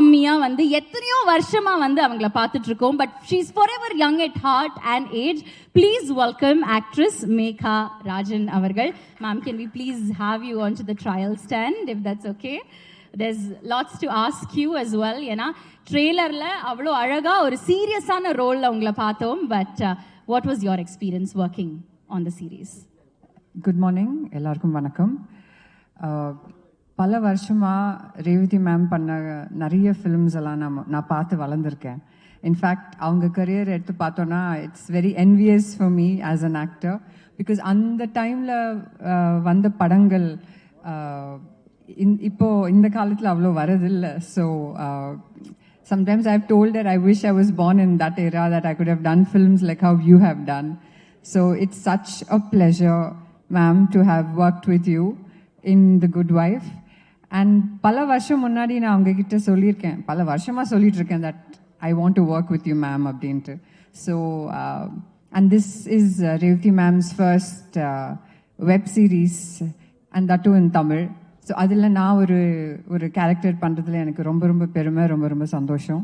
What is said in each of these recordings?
மம்மியா வந்து எத்தனையோ வருஷமா வந்து அவங்கள பார்த்துட்டு இருக்கோம். But she is forever young at heart and age. Please welcome actress Megha Rajan அவர்கள். Ma'am, can we please have you onto the trial stand if that's okay? There's lots to ask you as well. ஏன்னா ட்ரெய்லர்ல அவ்வளோ அழகா ஒரு சீரியஸான ரோல்ல உங்களை பார்த்தோம். But what was your experience working on the series? Good morning, எல்லாருக்கும் வணக்கம். பல வருஷமாக ரேவதி மேம் பண்ண நிறைய ஃபிலிம்ஸ் எல்லாம் நான் பார்த்து வளர்ந்துருக்கேன். இன்ஃபேக்ட் அவங்க கரியர் எடுத்து பார்த்தோன்னா it's very envious for me as an actor. Because அந்த டைமில் வந்த படங்கள் இப்போது இந்த காலத்தில் அவ்வளோ வரதில்லை. So sometimes I've told that I wish I was born in that era, that I could have done films like how you have done. So it's such a pleasure, ma'am, to have worked with you in The Good Wife. And பல வருஷம் முன்னாடி நான் அவங்கக்கிட்ட சொல்லியிருக்கேன், பல வருஷமாக சொல்லிட்டு இருக்கேன் that I want to work with you, ma'am, அப்படின்ட்டு. So and this is Revati ma'am's first web series, and that too in Tamil. So அதில் நான் ஒரு கேரக்டர் பண்ணுறதுல எனக்கு ரொம்ப ரொம்ப பெருமை, ரொம்ப ரொம்ப சந்தோஷம்.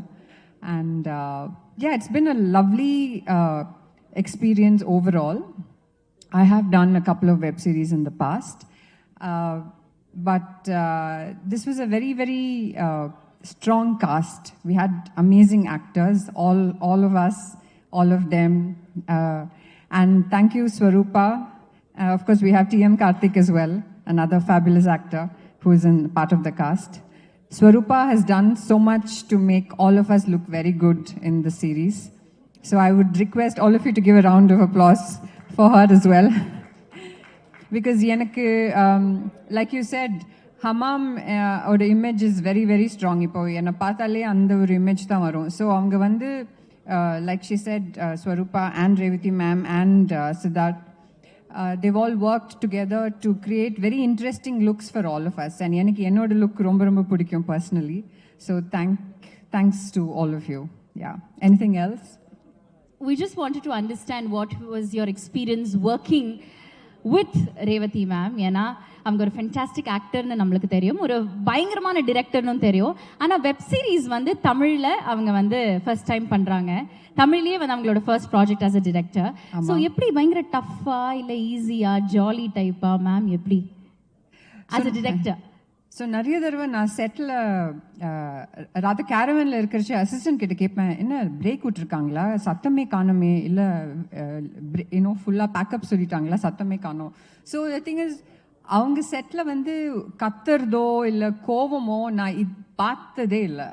And yeah, it's been a lovely experience overall. I have done a couple of web series in the past, but this was a very, very strong cast. We had amazing actors, all of us, all of them. And thank you, Swarupa. Of course, we have T.M. Karthik as well, another fabulous actor who is in part of the cast. Swarupa has done so much to make all of us look very good in the series. So I would request all of you to give a round of applause for her as well. Because எனக்கு like you said, Hamam ஓட image is very very strong. இப்போ என்னை பார்த்தாலே அந்த ஒரு image தான் வரும். So அவங்க வந்து like she said, Swarupa and Revati ma'am and Siddharth, they've all worked together to create very interesting looks for all of us. And எனக்கு என்னோட லுக் ரொம்ப ரொம்ப பிடிக்கும் personally. So thanks to all of you. Yeah. Anything else? We just wanted to understand what was your experience working with Revati ma'am. ஏன்னா அவங்க ஒரு fantastic ஆக்டர்னு நம்மளுக்கு தெரியும், ஒரு பயங்கரமான டிரெக்டர்னு தெரியும். ஆனால் வெப் சீரிஸ் வந்து தமிழில் அவங்க வந்து ஃபர்ஸ்ட் டைம் பண்ணுறாங்க. தமிழ்லேயே வந்து அவங்களோட first project as a director. So எப்படி பயங்கர டஃப்பா இல்லை ஈஸியா ஜாலி டைப்பா மேம் எப்படி ஆஸ் அ டிரெக்டர்? ஸோ நிறைய தடவை நான் செட்டில் ராத கேரவனில் இருக்கிறச்சு அசிஸ்டன்ட் கிட்ட கேட்பேன், என்ன பிரேக் விட்டுருக்காங்களா, சத்தமே காணுமே, இல்லை இன்னும் ஃபுல்லாக பேக்கப் சொல்லிட்டாங்களா, சத்தமே காணும். ஸோ த திங் இஸ், அவங்க செட்டில் வந்து கத்துறதோ இல்லை கோவமோ நான் இது பார்த்ததே இல்லை.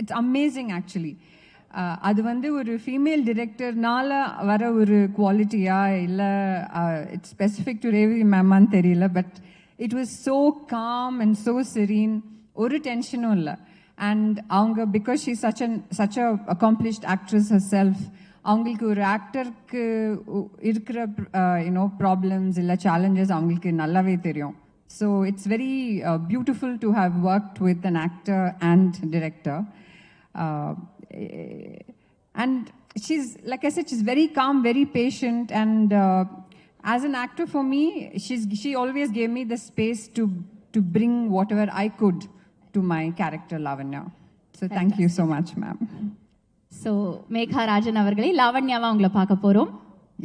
It's amazing actually. அது வந்து ஒரு ஃபீமேல் டிரெக்டர்னால வர ஒரு குவாலிட்டியா இல்லை இட்ஸ் ஸ்பெசிஃபிக் டு ரேவதி மேமான்னு தெரியல. But it was so com and so serine, ஒரு டென்ஷனும் இல்லை. அண்ட் அவங்க because she such a accomplished actress her self, அவங்களுக்கு ஒரு ஆக்டருக்கு இருக்கிற யூனோ ப்ராப்ளம்ஸ் இல்லை சேலஞ்சஸ் அவங்களுக்கு நல்லாவே தெரியும். So it's very beautiful to have worked with an actor and director. And she's, like I said, she's very calm, very patient, and as an actor for me, she always gave me the space to bring whatever I could to my character Lavanya. So fantastic. Thank you so much, ma'am. So Megha Rajan avargalai Lavanyava ungala paaka porom.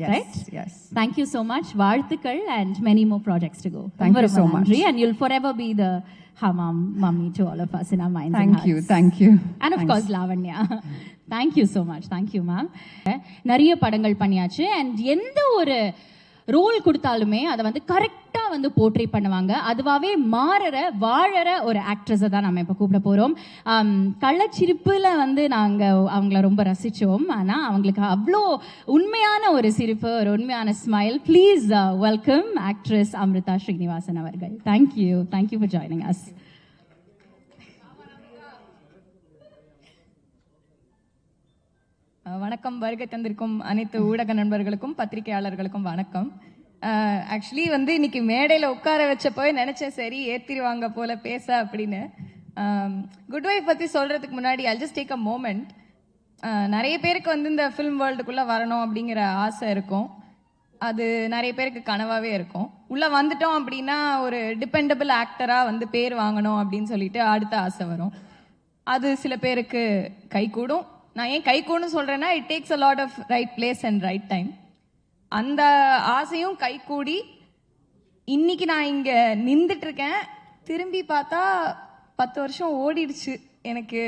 Yes, right? Yes. Thank you so much. Vaalthukal and many more projects to go. Thank you so much. And you'll forever be the Hamam mummy to all of us in our minds. Thank you. And of course Lavanya. Thank you so much. Thank you, ma'am. நிறைய படங்கள் பண்ணியாச்சு. And எந்த ஒரு role கொடுத்தாலுமே அதை வந்து கரெக்டாக வந்து போர்ட்ரே பண்ணுவாங்க. அதுவாகவே வாழற ஒரு ஆக்ட்ரஸை தான் நம்ம இப்போ கூப்பிட போகிறோம். கள்ளச்சிரிப்பில் வந்து நாங்கள் அவங்கள ரொம்ப ரசித்தோம். ஆனால் அவங்களுக்கு அவ்வளோ உண்மையான ஒரு சிரிப்பு, ஒரு உண்மையான smile. Please welcome actress Amritha Srinivasan அவர்கள். Thank you for joining us. வணக்கம். வருகை தந்திருக்கும் அனைத்து ஊடக நண்பர்களுக்கும் பத்திரிகையாளர்களுக்கும் வணக்கம். ஆக்சுவலி வந்து இன்னைக்கு மேடையில் உட்கார வச்சப்போ நினைச்சேன், சரி ஏத்திருவாங்க போல பேச அப்படின்னு. குட் வைஃப் பற்றி சொல்றதுக்கு முன்னாடி I'll just take a moment. நிறைய பேருக்கு வந்து இந்த ஃபிலிம் வேர்ல்டுக்குள்ளே வரணும் அப்படிங்கிற ஆசை இருக்கும். அது நிறைய பேருக்கு கனவாகவே இருக்கும். உள்ளே வந்துட்டோம் அப்படின்னா ஒரு டிபெண்டபிள் ஆக்டராக வந்து பேர் வாங்கணும் அப்படின்னு சொல்லிட்டு அடுத்த ஆசை வரும். அது சில பேருக்கு கை கூடும். நான் ஏன் கை கூடும் சொல்றேன்னா, it takes a lot of right place and right time. அந்த ஆசையும் கை கூடி இன்னைக்கு நான் இங்க நின்றுட்டு இருக்கேன். திரும்பி பார்த்தா 10 வருஷம் ஓடிடுச்சு. எனக்கு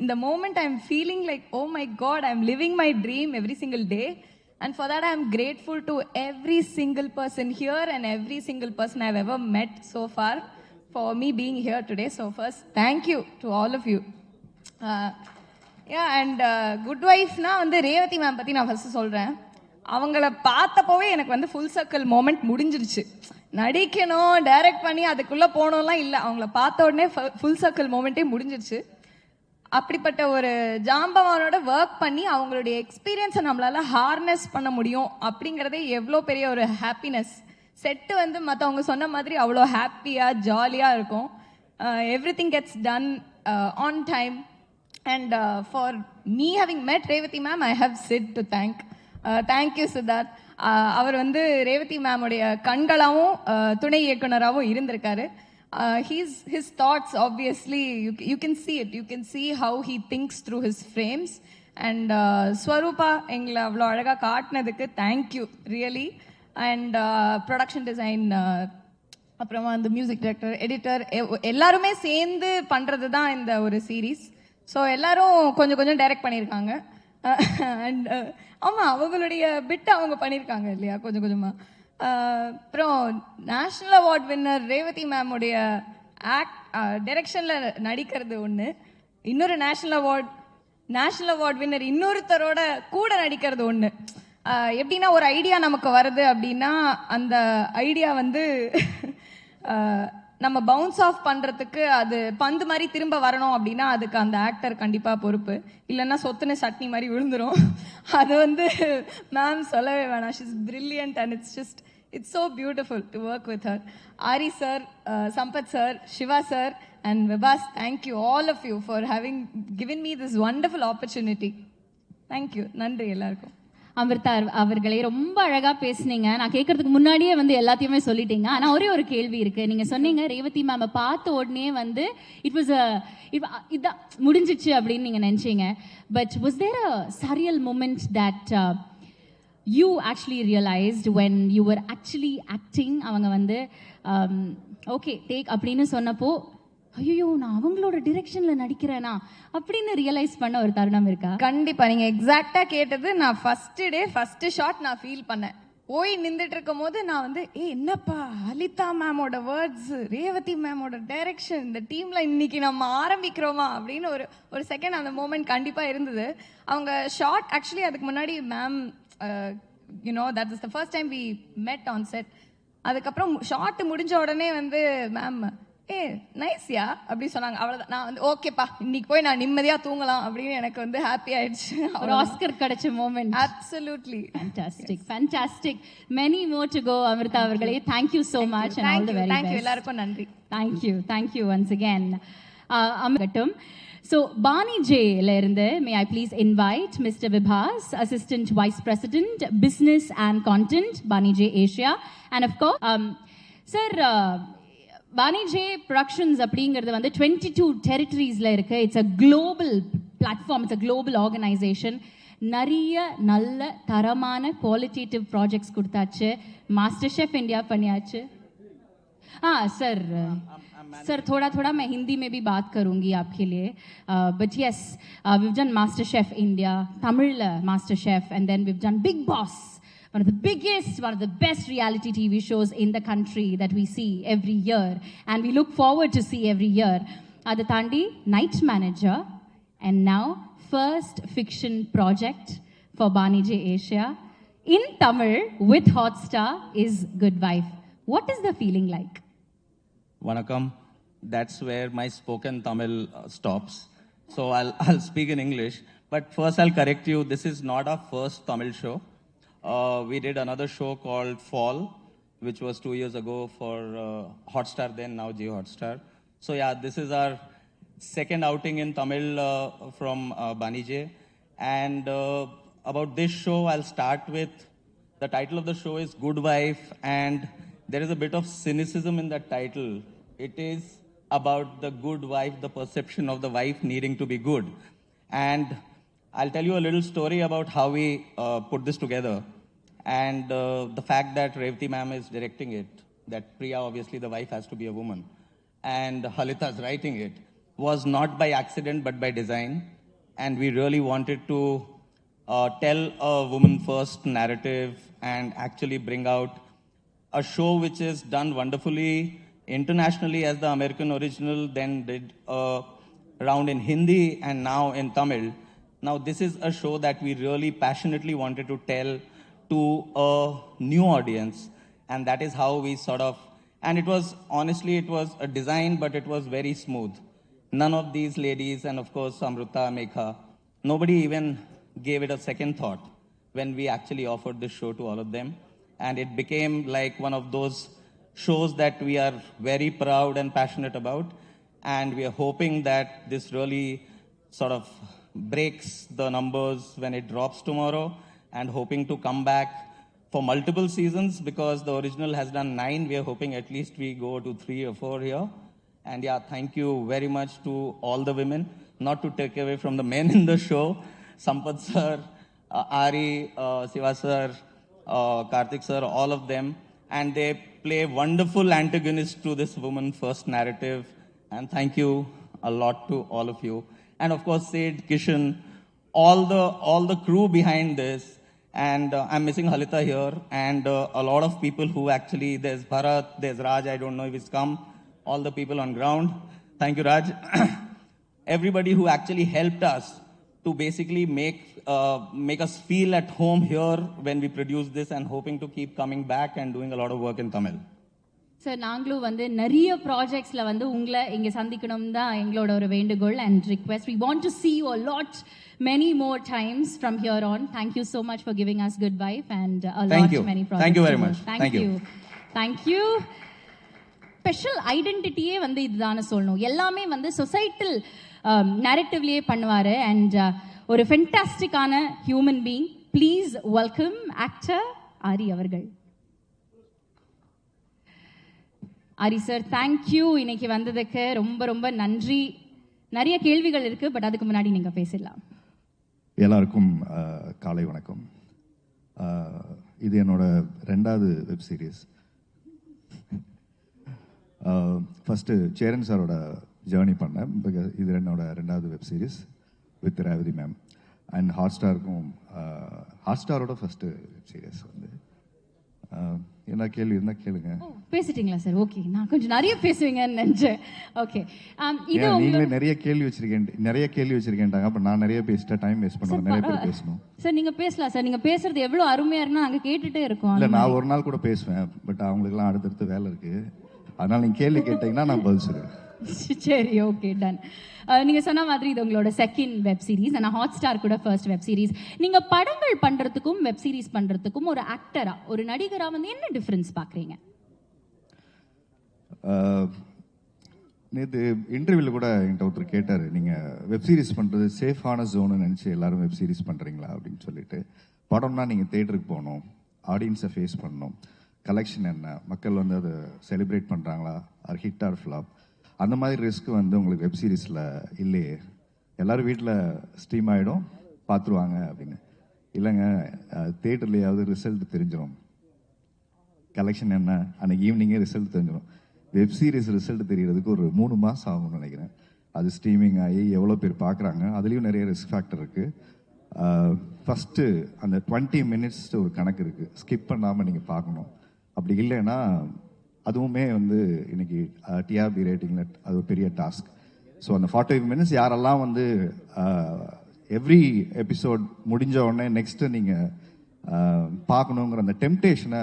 இந்த moment I am feeling like, oh my God, I am living my dream every single day. And for that, I am grateful to every single person here and every single person I've ever met so far for me being here today. So first, thank you to all of you. And Good Wife na வந்து Revathi ma'am பற்றி நான் first சொல்கிறேன். அவங்கள பார்த்தப்போவே எனக்கு வந்து full circle moment முடிஞ்சிருச்சு. நடிக்கணும், direct பண்ணி அதுக்குள்ளே போனோம்லாம் இல்லை. அவங்கள பார்த்த உடனே ஃபுல் சர்க்கிள் மோமெண்ட்டே முடிஞ்சிருச்சு. அப்படிப்பட்ட ஒரு ஜாம்பவானோட ஒர்க் பண்ணி அவங்களுடைய எக்ஸ்பீரியன்ஸை நம்மளால ஹார்னஸ் பண்ண முடியும் அப்படிங்கிறதே எவ்வளோ பெரிய ஒரு ஹாப்பினஸ். செட்டு வந்து மற்றவங்க சொன்ன மாதிரி அவ்வளோ ஹாப்பியாக ஜாலியாக இருக்கும். Every thing gets done on time. And for me having met Revathi ma'am, I have sit to thank you Siddharth. அவர் வந்து ரேவதி மேமுடைய கண்களாகவும் துணை இயக்குனராகவும் இருந்திருக்காரு. His thoughts, obviously, you can see it. You can see how he thinks through his frames. And Swarupa, எங்களை அவ்வளோ அழகாக காட்டினதுக்கு thank you really. And production design, அப்புறமா அந்த மியூசிக் டைரக்டர், எடிட்டர், எல்லாருமே சேர்ந்து பண்ணுறது தான் இந்த ஒரு சீரீஸ். ஸோ எல்லாரும் கொஞ்சம் கொஞ்சம் டைரக்ட் பண்ணியிருக்காங்க. அண்ட் ஆமாம், அவங்களுடைய பிட்டு அவங்க பண்ணியிருக்காங்க இல்லையா, கொஞ்சம் கொஞ்சமாக. அப்புறம் நேஷ்னல் அவார்ட் வின்னர் ரேவதி மேமுடைய டைரக்ஷனில் நடிக்கிறது ஒன்று, இன்னொரு நேஷ்னல் அவார்ட் வின்னர் இன்னொருத்தரோட கூட நடிக்கிறது ஒன்று. எப்படின்னா, ஒரு ஐடியா நமக்கு வருது அப்படின்னா அந்த ஐடியா வந்து நம்ம பவுன்ஸ் ஆஃப் பண்ணுறதுக்கு அது பந்து மாதிரி திரும்ப வரணும் அப்படின்னா அதுக்கு அந்த ஆக்டர் கண்டிப்பாக பொறுப்பு. இல்லைன்னா சொத்துன்னு சட்னி மாதிரி விழுந்துரும். அது வந்து மேம் சொல்லவே வேணாம். She is brilliant and it's so beautiful to work with her. Ari sir, Sampath sir, Shiva sir and Vibhas, thank you all of you for having given me this wonderful opportunity. Thank you. நன்றி எல்லாருக்கும். அமிர்தா அவர்களே, ரொம்ப அழகா பேசுனீங்க. நான் கேட்கறதுக்கு முன்னாடியே வந்து எல்லாத்தையுமே சொல்லிட்டீங்க. ஆனா ஒரே ஒரு கேள்வி இருக்கு. நீங்க சொன்னீங்க ரேவதி மேம் பார்த்த உடனே வந்து இதான் முடிஞ்சிச்சு அப்படின்னு நீங்க நினைச்சீங்க. But was there a surreal moment that you actually realized when you were actually acting? அவங்க வந்து ஓகே டேக் அப்படின்னு சொன்னப்போ, ஐயோ நான் அவங்களோட டிரெக்ஷனில் நடிக்கிறேனா அப்படின்னு ரியலைஸ் பண்ண ஒரு தருணம் இருக்கா? கண்டிப்பாக. நீங்கள் எக்ஸாக்டாக கேட்டது. நான் ஃபஸ்ட்டு ஷாட் நான் ஃபீல் பண்ணேன். போய் நின்றுட்டு இருக்கும் போது நான் வந்து என்னப்பா அலிதா மேமோட வேர்ட்ஸ், ரேவதி மேமோட டைரக்ஷன், இந்த டீமில் இன்னைக்கு நம்ம ஆரம்பிக்கிறோமா அப்படின்னு ஒரு செகண்ட் அந்த மூமெண்ட் கண்டிப்பாக இருந்தது. அவங்க ஷார்ட் ஆக்சுவலி அதுக்கு முன்னாடி ma'am that is the first time we met on set. அதுக்கப்புறம் ஷார்ட் முடிஞ்ச உடனே வந்து மேம் நைஸ்யா அப்படி சொன்னாங்க. அவ்வளோதான். நான் வந்து ஓகேப்பா இன்னைக்கு போய் நான் நிம்மதியாக தூங்கலாம் அப்படின்னு எனக்கு வந்து ஹாப்பி ஆயிடுச்சு. ஒரு ஆஸ்கர் கிடைச்ச moment. Absolutely fantastic. Many more to go. Amritha அவர்களே, thank you so much and all the very best. Thank you எல்லாருக்கும் நன்றி. Thank you once again. அமிர்தம். So, Bani J, may I please invite Mr. Vibhas, Assistant Vice President, Business and Content, Bani J Asia. And of course, sir, Bani J Productions அப்படிங்கிறது வந்து 22 territoriesல இருக்கு. It's a global platform, it's a global organization. நிறைய நல்ல தரமான qualitative projects கொடுத்தாச்சு. Master Chef India பண்ணியாச்சு. Sir थोड़ा मैं हिंदी में भी बात करूंगी आपके लिए. But yes, we've done Master Chef India, Tamil Master Chef, and then we've done Big Boss, one of the biggest, one of the best reality TV shows in the country that we see every year, and we look forward to see every year. Adu Thandi, Night Manager, and now first fiction project for Bani J Asia in Tamil with Hotstar is Good Wife. What is the feeling like? Vanakkam. That's where my spoken Tamil stops. So I'll speak in English. But first I'll correct you. This is not our first Tamil show. We did another show called Fall, which was 2 years ago for Hotstar then, now Jio Hotstar. So yeah, this is our second outing in Tamil from Bani J. And about this show, I'll start with, the title of the show is Good Wife, and there is a bit of cynicism in that title. It is about the good wife, the perception of the wife needing to be good. And I'll tell you a little story about how we put this together. And the fact that Revati ma'am is directing it, that Priya, obviously the wife, has to be a woman, and Halita's writing it, was not by accident but by design. And we really wanted to tell a woman first narrative and actually bring out a show which is done wonderfully internationally as the American original, then did a round in Hindi and now in Tamil. Now this is a show that we really passionately wanted to tell to a new audience, and that is how we sort of, and it was, honestly, it was a design, but it was very smooth. None of these ladies, and of course Amruta, Megha, nobody even gave it a second thought when we actually offered this show to all of them. And it became like one of those shows that we are very proud and passionate about. And we are hoping that this really sort of breaks the numbers when it drops tomorrow, and hoping to come back for multiple seasons, because the original has done 9. We are hoping at least we go to 3 or 4 here. And yeah, thank you very much to all the women, not to take away from the men in the show. Sampath sir, Ari, Siva sir, Karthik sir, all of them. And they play wonderful antagonists to this woman first narrative. And thank you a lot to all of you. And of course, Sid, Kishan, all the crew behind this. And I'm missing Halita here. And a lot of people who actually, there's Bharat, there's Raj, I don't know if he's come. All the people on ground. Thank you, Raj. Everybody who actually helped us to basically make us feel at home here when we produce this, and hoping to keep coming back and doing a lot of work in Tamil. Sir நாங்களும் வந்து நிறைய ப்ராஜெக்ட்ஸில் வந்து உங்களை இங்கே சந்திக்கணும் தான் எங்களோட ஒரு வேண்டுகோள் and request. We want to see you a lot many more times from here on. Thank you so much for giving us good wife and a lot many projects. Thank you very much. Thank you. Special ஐடென்டிட்டியே வந்து இதுதானே சொல்லணும். எல்லாமே வந்து societal நேரட்டிவ்லேயே பண்ணுவார். அண்ட் ஒரு ஃபென்டாஸ்டிக்கான human being. Please welcome actor Aari அவர்கள். ஆரி சார், தேங்க்யூ இன்னைக்கு வந்ததுக்கு ரொம்ப ரொம்ப நன்றி. நிறைய கேள்விகள் இருக்கு, பட் அதுக்கு முன்னாடி நீங்க பேசலாம். எல்லாருக்கும் காலை வணக்கம். இது என்னோட 2வது வெப் சீரிஸ். ஃபஸ்ட்டு சேரன் சாரோட ஜேர்னி பண்ணேன். இது என்னோட 2வது web series with Revathi ma'am. And ஹாட்ஸ்டாரோட ஃபஸ்ட்டு வெப் சீரிஸ் வந்து. என்ன கேள்வி இருந்தால் கேளுங்க. பேசிட்டீங்களா சார்? ஓகே, நான் கொஞ்சம் நிறைய பேசுவீங்கன்னு நினைச்சேன். ஓகே, இது நீங்களே நிறைய கேள்வி வச்சிருக்கேன்ட்டாங்க. அப்போ நான் நிறைய பேசிட்டா டைம் வேஸ்ட் பண்ணுவேன். நிறைய பேர் பேசணும் சார். நீங்க பேசலாம் சார். நீங்க பேசுறது எவ்வளவு அருமையா இருக்குன்னா நாங்க கேட்டுட்டே இருக்கோம். இல்லை, நான் ஒரு நாள் கூட பேசுவேன், பட் அவங்களுக்குலாம் அடுத்தடுத்து வேலை இருக்கு. அதனால நீங்க கேள்வி கேட்டீங்கன்னா நான் பதில் சொல்லுவேன். சரி, ஓகே, டன். நீங்க சொன்ன மாதிரி இது உங்களோட 2nd வெப் சீரிஸ். ஆனால் ஹாட்ஸ்டார் கூட 1st வெப் சீரிஸ். நீங்க படங்கள் பண்றதுக்கும் வெப் சீரிஸ் பண்றதுக்கும் ஒரு ஆக்டரா, ஒரு நடிகரா வந்து என்ன டிஃபரன்ஸ் பாக்குறீங்க? நேற்று இன்டர்வியூவில் கூட என்கிட்ட ஒருத்தர் கேட்டார், நீங்கள் வெப் சீரிஸ் பண்ணுறது சேஃபான ஜோனு நினச்சி எல்லாரும் வெப் சீரிஸ் பண்ணுறீங்களா அப்படின்னு சொல்லிட்டு. படம்னா நீங்கள் தேட்டருக்கு போகணும், ஆடியன்ஸை ஃபேஸ் பண்ணணும், கலெக்ஷன் என்ன, மக்கள் வந்து அதை செலிப்ரேட் பண்ணுறாங்களா, ஆர் ஹிட் ஆர் ஃப்ளாப், அந்த மாதிரி ரிஸ்க் வந்து உங்களுக்கு வெப் சீரிஸில் இல்லையே. எல்லோரும் வீட்டில் ஸ்ட்ரீம் ஆகிடும், பார்த்துருவாங்க அப்படின்னு. இல்லைங்க, தேட்டர்லையாவது ரிசல்ட் தெரிஞ்சிடும், கலெக்ஷன் என்ன, அன்றைக்கி ஈவினிங்கே ரிசல்ட் தெரிஞ்சிடும். வெப் சீரிஸ் ரிசல்ட் தெரியறதுக்கு ஒரு 3 மாதம் ஆகும்னு நினைக்கிறேன். அது ஸ்ட்ரீமிங் ஆகி எவ்வளோ பேர் பார்க்குறாங்க, அதுலேயும் நிறைய ரிஸ்க் ஃபேக்டர் இருக்குது. ஃபஸ்ட்டு அந்த 20 minutes ஒரு கணக்கு இருக்குது, ஸ்கிப் பண்ணாமல் நீங்கள் பார்க்கணும். அப்படி இல்லைன்னா அதுவுமே வந்து இன்னைக்கு டிஆர்பி ரேட்டிங்கில் அது ஒரு பெரிய டாஸ்க். ஸோ அந்த 45 minutes யாரெல்லாம் வந்து எவ்ரி எபிசோட் முடிஞ்ச உடனே நெக்ஸ்ட்டு நீங்கள் பார்க்கணுங்கிற அந்த டெம்டேஷனை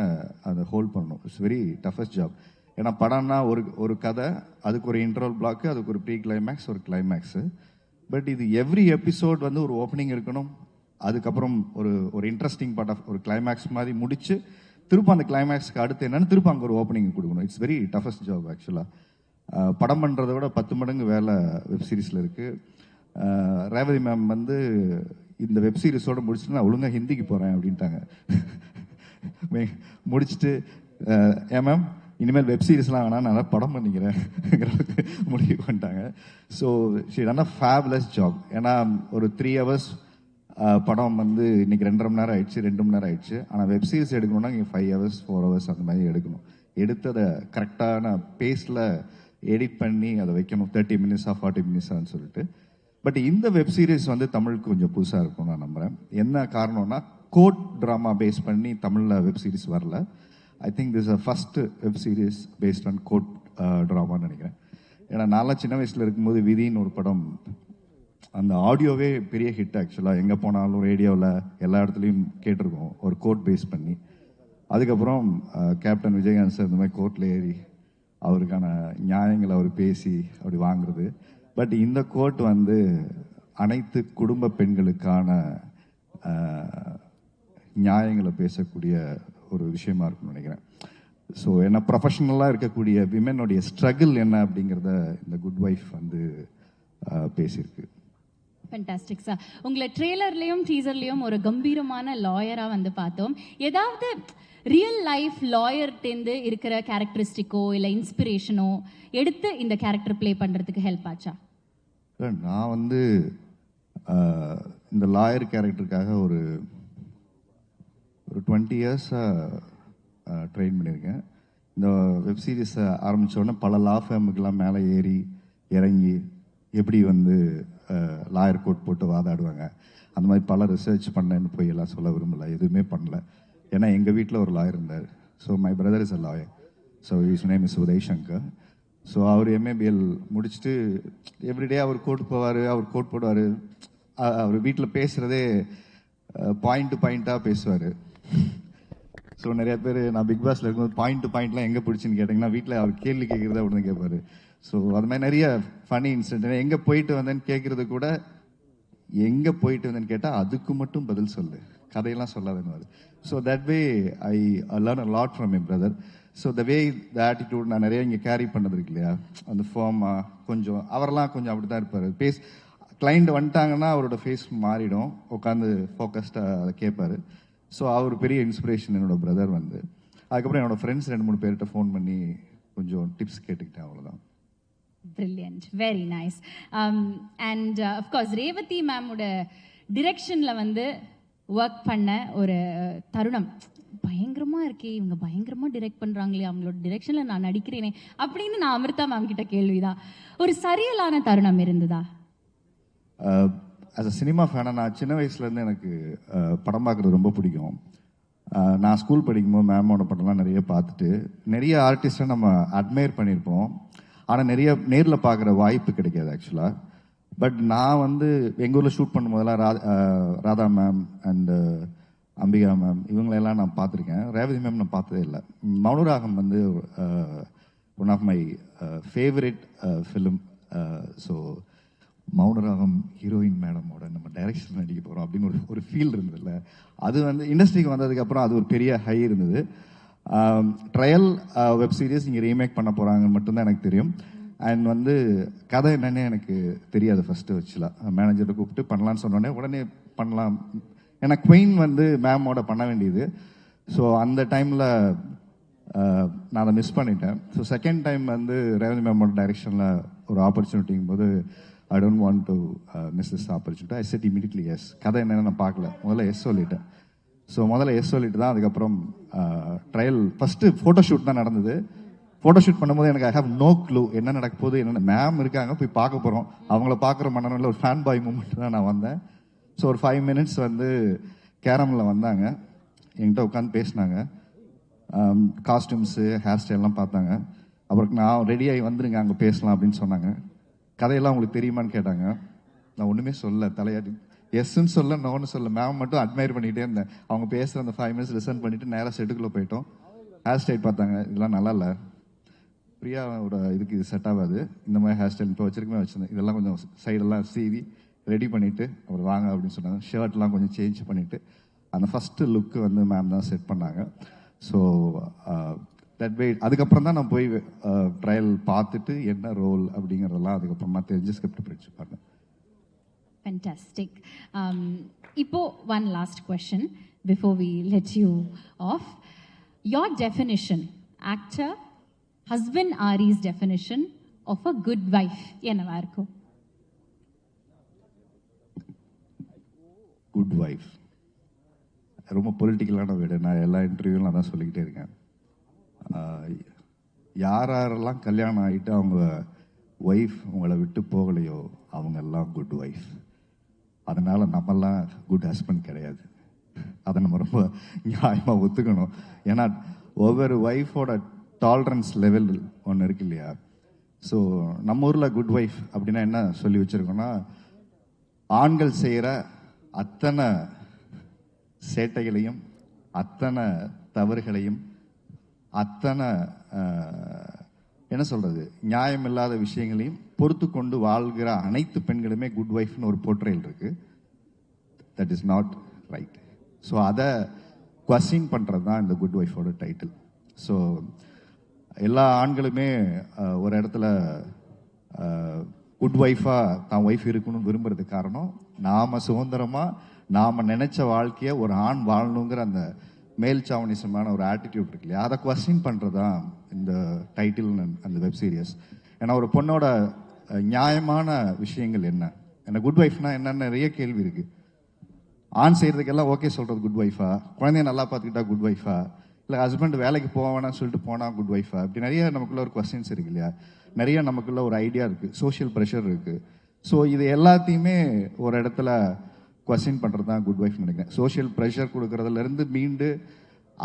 அதை ஹோல்ட் பண்ணணும். It's very toughest job. ஏன்னா படம்னா ஒரு கதை, அதுக்கு ஒரு இன்டர்வல் பிளாக்கு, அதுக்கு ஒரு ப்ரீ கிளைமேக்ஸ், ஒரு கிளைமேக்ஸு. பட் இது எவ்ரி எபிசோட் வந்து ஒரு ஓப்பனிங் இருக்கணும், அதுக்கப்புறம் ஒரு இன்ட்ரெஸ்டிங் பார்ட் ஆஃப் ஒரு கிளைமேக்ஸ் மாதிரி முடிச்சு திரும்ப அந்த கிளைமேக்ஸ்க்கு அடுத்து என்னன்னு திரும்ப அங்கே ஒரு ஓப்பனிங் கொடுக்கணும். இட்ஸ் வெரி டஃபஸ்ட் ஜாப் ஆக்சுவலாக. படம் பண்ணுறதை விட 10 மடங்கு வேலை வெப் சீரிஸில் இருக்குது. ரேவதி மேம் வந்து இந்த வெப் சீரிஸோடு முடிச்சுட்டு நான் ஒழுங்காக ஹிந்திக்கு போகிறேன் அப்படின்ட்டாங்க. முடிச்சுட்டு ஏன் மேம் இனிமேல் வெப் சீரிஸ்லாம் வேணாம், நல்லா படம் பண்ணிக்கிறேன் முடிவு பண்ணிட்டாங்க. So she done a fabulous job. ஏன்னா ஒரு 3 hours படம் வந்து இன்னைக்கு 2.5 மணி நேரம் ஆயிடுச்சு, 2 மணி நேரம் ஆயிடுச்சு. ஆனால் வெப் சீரிஸ் எடுக்கணும்னா இங்கே 5 hours 4 hours அந்த மாதிரி எடுக்கணும். எடுத்ததை கரெக்டான பேஸில் எடிட் பண்ணி அதை வைக்கணும், 30 minutes 40 minutes சொல்லிட்டு. பட் இந்த வெப் சீரிஸ் வந்து தமிழுக்கு கொஞ்சம் புதுசாக இருக்கும் நான் நம்புகிறேன். என்ன காரணம்னா கோர்ட் ட்ராமா பேஸ் பண்ணி தமிழில் வெப் சீரிஸ் வரல. I think this first web series based on court ட்ராமான்னு நினைக்கிறேன். ஏன்னா நான்லாம் சின்ன வயசில் இருக்கும்போது விதின்னு ஒரு படம், அந்த ஆடியோவே பெரிய ஹிட் ஆக்சுவலாக. எங்கே போனாலும் ரேடியோவில் எல்லா இடத்துலையும் கேட்டிருக்கோம், ஒரு கோர்ட் பேஸ் பண்ணி. அதுக்கப்புறம் கேப்டன் விஜயகாந்த் சார் இந்த மாதிரி கோர்ட்டில் ஏறி அவருக்கான நியாயங்களை அவர் பேசி அப்படி வாங்குறது. பட் இந்த கோர்ட் வந்து அனைத்து குடும்ப பெண்களுக்கான நியாயங்களை பேசக்கூடிய ஒரு விஷயமா இருக்கும்னு நினைக்கிறேன். ஸோ என்ன ப்ரொஃபஷனலாக இருக்கக்கூடிய விமெனுடைய ஸ்ட்ரகிள் என்ன அப்படிங்கிறத இந்த குட் ஒய்ஃப் வந்து பேசியிருக்கு. Fantastic sir. உங்களை ட்ரெய்லர்லேயும் டீசர்லேயும் ஒரு கம்பீரமான லாயராக வந்து பார்த்தோம். ஏதாவது ரியல் லைஃப் லாயர்ட்டேருந்து இருக்கிற கேரக்டரிஸ்டிக்கோ இல்லை இன்ஸ்பிரேஷனோ எடுத்து இந்த கேரக்டர் ப்ளே பண்ணுறதுக்கு ஹெல்ப் ஆச்சா? நான் வந்து இந்த லாயர் கேரக்டருக்காக ஒரு 20 years ட்ரெயின் பண்ணியிருக்கேன். இந்த வெப் சீரிஸை ஆரம்பித்தோடனே பல லா ஃபேமுக்கெல்லாம் மேலே ஏறி இறங்கி எப்படி வந்து லாயர் கோட் போட்டு வாதாடுவாங்க அந்த மாதிரி பல ரிசர்ச் பண்ணேன்னு போய் எல்லாம் சொல்ல விரும்பல, எதுவுமே பண்ணல. ஏன்னா எங்கள் வீட்டில் ஒரு லாயர் இருந்தார். So my brother is a lawyer. So is name is Uday Shankar. So அவர் எம்ஏபிஎல் முடிச்சுட்டு எவ்ரிடே அவர் கோர்ட் போவார், அவர் கோர்ட் போடுவார். அவர் வீட்டில் பேசுகிறதே பாயிண்ட் டு பாயிண்ட்டாக பேசுவார். ஸோ நிறைய பேர் நான் பிக் பாஸில் இருக்கும்போது பாயிண்ட் டு பாயிண்ட்லாம் எங்கே பிடிச்சின்னு கேட்டிங்கன்னா வீட்டில் அவர் கேள்வி கேட்குறதா உடனே கேட்பார். ஸோ அது மாதிரி நிறைய ஃபனி இன்சிடென்ட். எங்கே போயிட்டு வந்தேன்னு கேட்குறது கூட எங்கே போயிட்டு வந்தேன்னு கேட்டால் அதுக்கு மட்டும் பதில் சொல்லு, கதையெல்லாம் சொல்லாதுன்னு. So that way I learn a lot from my brother. So the way the attitude நான் நிறைய இங்கே கேரி பண்ணது இருக்கு இல்லையா, அந்த ஃபார்மாக கொஞ்சம் அவரெல்லாம் கொஞ்சம் அப்படி தான் இருப்பார். கிளைண்ட் வந்துட்டாங்கன்னா அவரோட ஃபேஸ் மாறிடும், உட்காந்து ஃபோக்கஸ்டாக அதை கேட்பார். ஸோ அவர் பெரிய இன்ஸ்பிரேஷன் என்னோட பிரதர் வந்து. அதுக்கப்புறம் என்னோட ஃப்ரெண்ட்ஸ் 2-3 பேர்கிட்ட ஃபோன் பண்ணி கொஞ்சம் டிப்ஸ் கேட்டுக்கிட்டேன், அவ்வளோதான். Brilliant, very nice. And of course Revathi மேமோட டிரெக்ஷனில் வந்து ஒர்க் பண்ண ஒரு தருணம் பயங்கரமாக இருக்கே, இவங்க பயங்கரமாக டிரெக்ட் பண்ணுறாங்களே, அவங்களோட டிரெக்ஷனில் நான் நடிக்கிறேனே அப்படின்னு நான் அமிர்தா மேம் கிட்ட கேள்விதான். ஒரு சரியலான தருணம் இருந்ததா? ஆஸ் அ சினிமா ஃபேனாக நான் சின்ன வயசுலேருந்து எனக்கு படம் பார்க்குறது ரொம்ப பிடிக்கும். நான் ஸ்கூல் படிக்கும்போது மேமோட படம்லாம் நிறைய பார்த்துட்டு நிறைய ஆர்டிஸ்ட்டை நம்ம அட்மையர் பண்ணியிருப்போம். ஆனால் நிறைய நேரில் பார்க்குற வாய்ப்பு கிடைக்காது ஆக்சுவலாக. பட் நான் வந்து எங்கள் ஊரில் ஷூட் பண்ணும்போதெல்லாம் Radha ma'am and Ambika ma'am இவங்களெல்லாம் நான் பார்த்துருக்கேன். ரேவதி மேம் நான் பார்த்ததே இல்லை. மௌனராகம் வந்து one of my favourite film. So Mounaragam heroine மேடமோட நம்ம டைரக்ஷன் நடிக்க போகிறோம் அப்படின்னு ஒரு ஃபீல் இருந்ததில்ல. அது வந்து இண்டஸ்ட்ரிக்கு வந்ததுக்கப்புறம் அது ஒரு பெரிய ஹை இருந்தது. ட்ரையல் வெப் சீரிஸ் இங்கே ரீமேக் பண்ண போகிறாங்கன்னு மட்டும்தான் எனக்கு தெரியும். அண்ட் வந்து கதை என்னன்னு எனக்கு தெரியாது ஃபஸ்ட்டு வச்சுலாம். மேனேஜரை கூப்பிட்டு பண்ணலான்னு சொன்னோடனே உடனே பண்ணலாம். ஏன்னா குயின் வந்து மேமோட பண்ண வேண்டியது. ஸோ அந்த டைமில் நான் அதை மிஸ் பண்ணிட்டேன். ஸோ செகண்ட் டைம் வந்து ரேவதி மேமோட டைரெக்ஷனில் ஒரு ஆப்பர்ச்சுனிட்டிங்கும் போது I don't want to miss this opportunity. I said immediately yes. கதை என்னென்னு நான் பார்க்கல, முதல்ல எஸ் சொல்லிட்டேன். ஸோ முதல்ல எஸ் சொல்லிட்டு தான் அதுக்கப்புறம் ட்ரையல் ஃபஸ்ட்டு ஃபோட்டோஷூட் தான் நடந்தது. ஃபோட்டோஷூட் பண்ணும்போது எனக்கு ஐ ஹேவ் நோ க்ளூ என்ன நடக்க போகுது, என்னென்ன மேம் இருக்காங்க போய் பார்க்க போகிறோம், அவங்கள பார்க்குற மன்னனில் ஒரு ஃபேன் பாய் மூமெண்ட் தான் நான் வந்தேன். ஸோ ஒரு 5 minutes வந்து கேரமில் வந்தாங்க, என்கிட்ட உட்காந்து பேசினாங்க, காஸ்டியூம்ஸு ஹேர் ஸ்டைல்லாம் பார்த்தாங்க. அப்புறம் நான் ரெடியாகி வந்துருங்க அங்கே பேசலாம் அப்படின்னு சொன்னாங்க. கதையெல்லாம் உங்களுக்கு தெரியுமான்னு கேட்டாங்க. நான் ஒன்றுமே சொல்ல, தலையாட்டி எஸ்ன்னு சொல்ல நோன்னு சொல்ல, மேம் மட்டும் அட்மையர் பண்ணிகிட்டே இருந்தேன். அவங்க பேசுகிற அந்த 5 minutes லிசன் பண்ணிவிட்டு நேராக செட்டுக்குள்ளே போயிட்டோம். ஹேர் ஸ்டைல் பார்த்தாங்க, இதெல்லாம் நல்லா இல்லை, பிரியாவோட இதுக்கு இது செட் ஆகாது, இந்த மாதிரி ஹேர் ஸ்டைல் இப்போ வச்சிருக்கமே வச்சுருந்தேன், இதெல்லாம் கொஞ்சம் சைடெல்லாம் சீவி ரெடி பண்ணிவிட்டு அவர் வாங்க அப்படின்னு சொன்னாங்க. ஷர்ட்லாம் கொஞ்சம் சேஞ்ச் பண்ணிவிட்டு அந்த ஃபஸ்ட்டு லுக்கு வந்து மேம் தான் செட் பண்ணாங்க. ஸோ தட் வே அதுக்கப்புறம் தான் நான் போய் ட்ரையல் பார்த்துட்டு என்ன ரோல் அப்படிங்கிறதெல்லாம் அதுக்கப்புறமா தெரிஞ்சு ஸ்கிரிப்ட் படிச்சு பார்த்தேன். Fantastic. Ipo, one last question before we let you off. Your definition, actor, husband Aari's definition of a good wife என்னவா இருக்கும்? குட் வைஃப் ரொம்ப பொலிட்டிக்கலான வீடு. நான் எல்லா இன்டர்வியூலும் அதான் சொல்லிக்கிட்டே இருக்கேன். யாரெல்லாம் கல்யாணம் ஆகிட்டு அவங்க ஒய்ஃப் உங்களை விட்டு போகலையோ அவங்க எல்லாம் குட் ஒய்ஃப். அதனால நம்மெல்லாம் குட் ஹஸ்பண்ட் கிடையாது. அதை நம்ம ரொம்ப நியாயமாக ஒத்துக்கணும். ஏன்னா ஒவ்வொரு ஒய்ஃபோட டாலரன்ஸ் லெவல் ஒன்று இருக்கு இல்லையா? ஸோ நம்ம ஊரில் குட் ஒய்ஃப் அப்படின்னா என்ன சொல்லி வச்சுருக்கோன்னா, ஆண்கள் செய்கிற அத்தனை சேட்டைகளையும் அத்தனை தவறுகளையும் அத்தனை என்ன சொல்கிறது நியாயமில்லாத விஷயங்களையும் பொறுத்து கொண்டு வாழ்கிற அனைத்து பெண்களுமே குட் ஒய்ஃப்னு ஒரு போர்ட்ரேல் இருக்குது. That is not right. So அதை கொஸ்டின் பண்ணுறது தான் இந்த குட் ஒய்ஃபோட டைட்டில். ஸோ எல்லா ஆண்களுமே ஒரு இடத்துல குட் ஒய்ஃபாக தான் ஒய்ஃப் இருக்கணும்னு விரும்புறதுக்கு காரணம், நாம் சுதந்திரமாக நாம் நினச்ச வாழ்க்கையை ஒரு ஆண் வாழணுங்கிற அந்த மேல் சாவனிசமான ஒரு ஆட்டிடியூட் இருக்கு இல்லையா, அதை கொஸ்டின் பண்ணுறது தான் இந்த டைட்டில் அந்த வெப் சீரியஸ். ஏன்னா ஒரு பொண்ணோட நியாயமான விஷயங்கள் என்ன, ஏன்னா குட் ஒய்ஃப்னா என்னென்ன நிறைய கேள்வி இருக்குது. ஆண் செய்கிறதுக்கெல்லாம் ஓகே சொல்கிறது குட் ஒய்ஃபா, குழந்தைய நல்லா பார்த்துக்கிட்டா குட் ஒய்ஃபா, இல்லை ஹஸ்பண்ட் வேலைக்கு போவேன்னு சொல்லிட்டு போனால் குட் ஒய்ஃபா, இப்படி நிறைய நமக்குள்ள ஒரு கொஸ்டின்ஸ் இருக்கு இல்லையா, நிறைய நமக்குள்ள ஒரு ஐடியா இருக்குது, சோஷியல் ப்ரெஷர் இருக்குது. ஸோ இது எல்லாத்தையுமே ஒரு இடத்துல கொஸ்டின் பண்ணுறது தான் குட் ஒய்ஃப் நினைக்கிறேன். சோஷியல் ப்ரெஷர் கொடுக்குறதுலேருந்து மீண்டு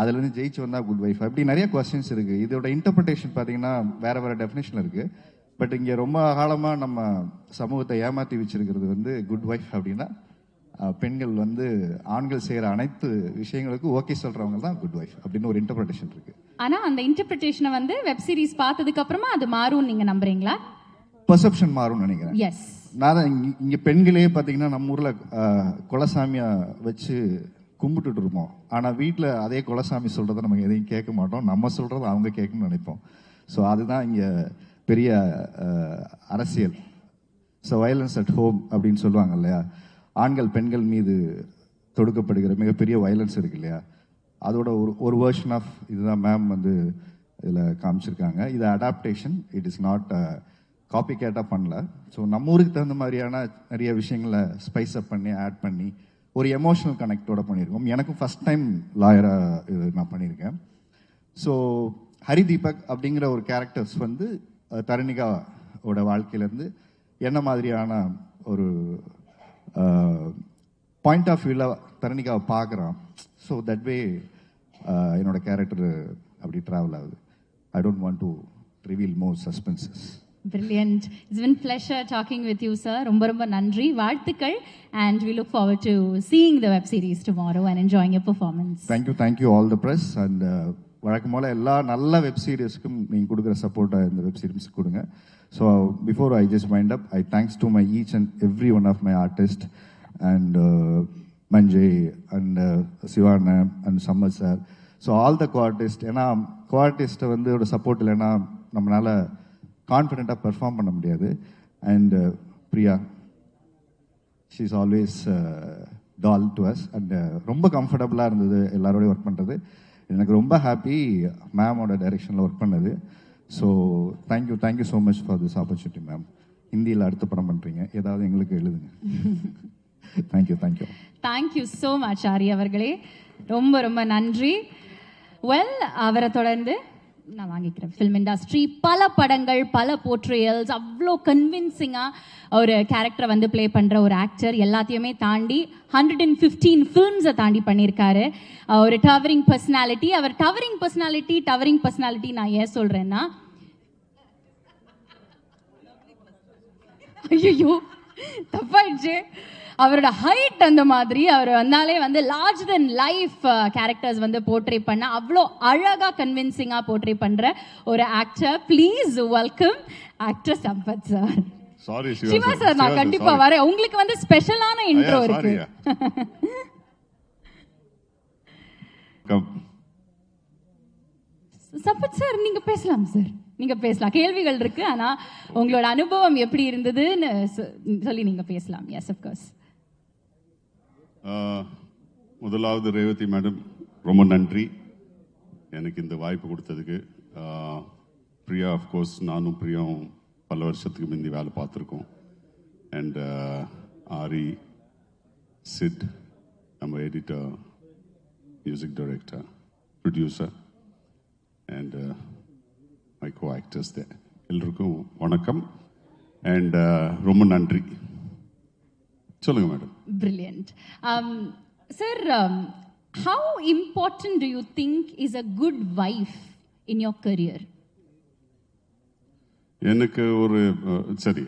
அதுலேருந்து ஜெயிச்சு வந்தால் குட் ஒய்ஃப், அப்படி நிறைய கொஸ்டின்ஸ் இருக்குது. இதோட இன்டர்பிரிட்டேஷன் பார்த்தீங்கன்னா வேறு வேறு டெஃபினேஷன் இருக்குது. பட் இங்கே ரொம்ப காலமாக நம்ம சமூகத்தை ஏமாற்றி வச்சிருக்கிறது வந்து குட் ஒய்ஃப் அப்படின்னா பெண்கள் வந்து ஆண்கள் செய்கிற அனைத்து விஷயங்களுக்கும் ஓகே சொல்கிறவங்க தான் குட் ஒய்ஃப் அப்படின்னு ஒரு இன்டர்பிரிட்டேஷன் இருக்குது. ஆனால் அந்த இன்டர்பிரிட்டேஷனை வந்து வெப் சீரிஸ் பார்த்ததுக்கு அப்புறமா அது மாறும்னு நீங்கள் நம்புறீங்களா? பெர்செப்ஷன் மாறும்னு நினைக்கிறேன். எஸ். நான் இங்கே பெண்களே பார்த்தீங்கன்னா நம்ம ஊரில் குலசாமியை வச்சு கும்பிட்டுட்டு இருப்போம். ஆனால் வீட்டில் அதே குலசாமி சொல்கிறத நம்ம எதையும் கேட்க மாட்டோம், நம்ம சொல்கிறத அவங்க கேட்கணும்னு நினைப்போம். ஸோ அதுதான் இங்கே பெரிய அரசியல். ஸோ வயலன்ஸ் அட் ஹோம் அப்படின்னு சொல்லுவாங்க இல்லையா, ஆண்கள் பெண்கள் மீது தொடுக்கப்படுகிற மிகப்பெரிய வயலன்ஸ் இருக்கு இல்லையா, அதோட ஒரு வேர்ஷன் ஆஃப் இதுதான் மேம் வந்து இதில் காமிச்சிருக்காங்க. இது adaptation, it is not copy கேட்டால் பண்ணல. ஸோ நம்ம ஊருக்கு தகுந்த மாதிரியான நிறைய விஷயங்களை ஸ்பைஸ் அப் பண்ணி ஆட் பண்ணி ஒரு எமோஷனல் கனெக்டோட பண்ணியிருக்கோம். எனக்கும் ஃபஸ்ட் டைம் லாயராக இது நான் பண்ணியிருக்கேன். ஸோ ஹரி தீபக் அப்படிங்கிற ஒரு கேரக்டர்ஸ் வந்து தரணிகாவோட வாழ்க்கையிலேருந்து என்ன மாதிரியான ஒரு பாயிண்ட் ஆஃப் வியூவில் தரணிகாவை பார்க்குறான். ஸோ தட் வே என்னோட கேரக்டர் அப்படி ட்ராவல் ஆகுது. ஐ don't want to reveal more சஸ்பென்சஸ். Brilliant. It's been pleasure talking with you, sir. ரொம்ப நன்றி, வாழ்த்துக்கள், and we look forward to seeing the web series tomorrow and enjoying your performance. Thank you all the press and வழக்கம் போல எல்லா நல்ல web சீரிஸ்க்கும் நீங்கள் கொடுக்குற சப்போர்ட்டை இந்த வெப் சீரிஸ் கொடுங்க. So before I just wind up, I thanks to my each and every one of my artist and Manjay and Sivana and Sammath sir. So all the coartist, ஏன்னா கோஆர்டிஸ்ட்டை வந்து ஒரு சப்போர்ட் இல்லைன்னா நம்மளால் கான்ஃபிடென்ட்டாக பெர்ஃபார்ம் பண்ண முடியாது. And Priya, she is always talk to us and ரொம்ப கம்ஃபர்டபுளாக இருந்தது எல்லாரோடையும் ஒர்க் பண்ணுறது. எனக்கு ரொம்ப ஹாப்பி மேமோட டைரெக்ஷனில் ஒர்க் பண்ணது. So thank you so much for this opportunity ma'am. ஹிந்தியில் அடுத்த படம் பண்ணுறீங்க, ஏதாவது எங்களுக்கு எழுதுங்க. தேங்க்யூ ஸோ மச் ஆரி அவர்களே, ரொம்ப நன்றி. வெல், அவரை தொடர்ந்து நான் வாங்கிக்கிறேன். ஃபில்ம் இண்டஸ்ட்ரி பல படங்கள், பல போர்ட்ரேயல்ஸ், அவ்வளோ கன்வின்சிங்காக ஒரு கேரக்டரை வந்து ப்ளே பண்ணுற ஒரு ஆக்டர், எல்லாத்தையுமே தாண்டி 115 ஃபில்ம்ஸை தாண்டி பண்ணியிருக்காரு. ஒரு டவரிங் பர்சனாலிட்டி. அவர் டவரிங் பர்சனாலிட்டி நான் ஏன் சொல்கிறேன்னா, ஐயோ தப்பாயிடுச்சு, அவரோட ஹைட் அந்த மாதிரி அவர் வந்தாலே வந்து லார்ஜ் தென் லைஃப் கேரக்டர்ஸ் வந்து போர்ட்ரே பண்ண அவ்வளோ அழகாக கன்வின்சிங்காக போர்ட்ரே பண்ணுற ஒரு actor. Please welcome actor Sampath sir. Sorry Siva sir, நான் கண்டிப்பா வரேன். உங்களுக்கு வந்து ஸ்பெஷலான இன்ட்ரோ இருக்கு. சம்பத் சார், நீங்க பேசலாம் சார், நீங்க பேசலாம். கேள்விகள் இருக்கு, ஆனா உங்களோட அனுபவம் எப்படி இருந்ததுன்னு சொல்லி நீங்க பேசலாம். Yes, of course. முதலாவது ரேவதி மேடம், ரொம்ப நன்றி எனக்கு இந்த வாய்ப்பு கொடுத்ததுக்கு. பிரியா அஃப்கோர்ஸ் நானும் பிரியாவும் பல வருஷத்துக்கு முந்தி வேலை பார்த்துருக்கோம். அண்ட் ஆரி, சிட், நம்ம editor, music director, producer and my co actors தே எல்லோருக்கும் வணக்கம் அண்ட் ரொம்ப நன்றி. சொல்லுங்க madam. Brilliant. Sir, how important do you think is a good wife in your career? எனக்கு ஒரு சரி